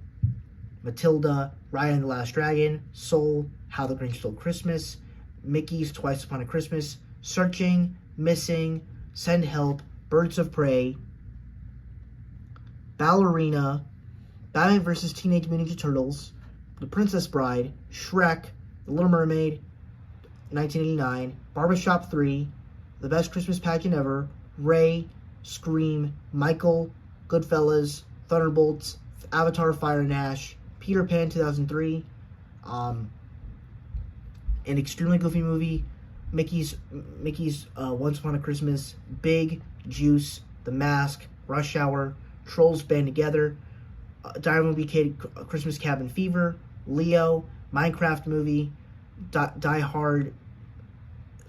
Speaker 1: Matilda, Raya and the Last Dragon, Soul, How the Grinch Stole Christmas, Mickey's Twice Upon a Christmas, Searching, Missing, Send Help, Birds of Prey, Ballerina, Batman vs. Teenage Mutant Ninja Turtles, The Princess Bride, Shrek, The Little Mermaid, 1989, Barbershop 3, The Best Christmas Pageant Ever, Ray, Scream, Michael, Goodfellas, Thunderbolts, Avatar: Fire and Ash, Peter Pan 2003, an extremely goofy movie, Mickey's Once Upon a Christmas, Big, Juice, The Mask, Rush Hour, Trolls Band Together, Diary Movie Kid, Christmas Cabin Fever, Leo, Minecraft Movie, Die Hard,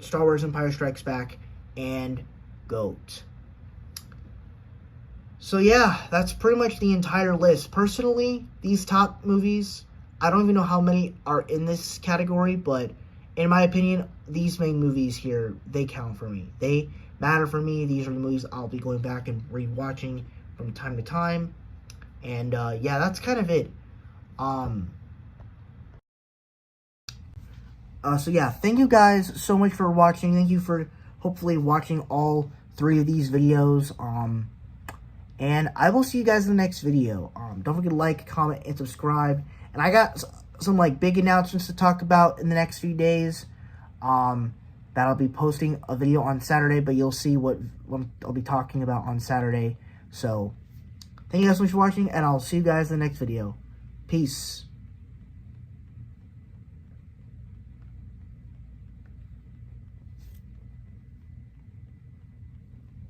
Speaker 1: Star Wars Empire Strikes Back, and GOAT. So yeah, that's pretty much the entire list. Personally, these top movies, I don't even know how many are in this category, but in my opinion, these main movies here, they count for me. They matter for me. These are the movies I'll be going back and rewatching from time to time. And yeah, that's kind of it. So yeah, thank you guys so much for watching. Thank you for hopefully watching all 3 of these videos. And I will see you guys in the next video. Don't forget to like, comment, and subscribe. And I got some like big announcements to talk about in the next few days. That I'll be posting a video on Saturday, but you'll see what I'll be talking about on Saturday. So thank you guys so much for watching, and I'll see you guys in the next video. Peace.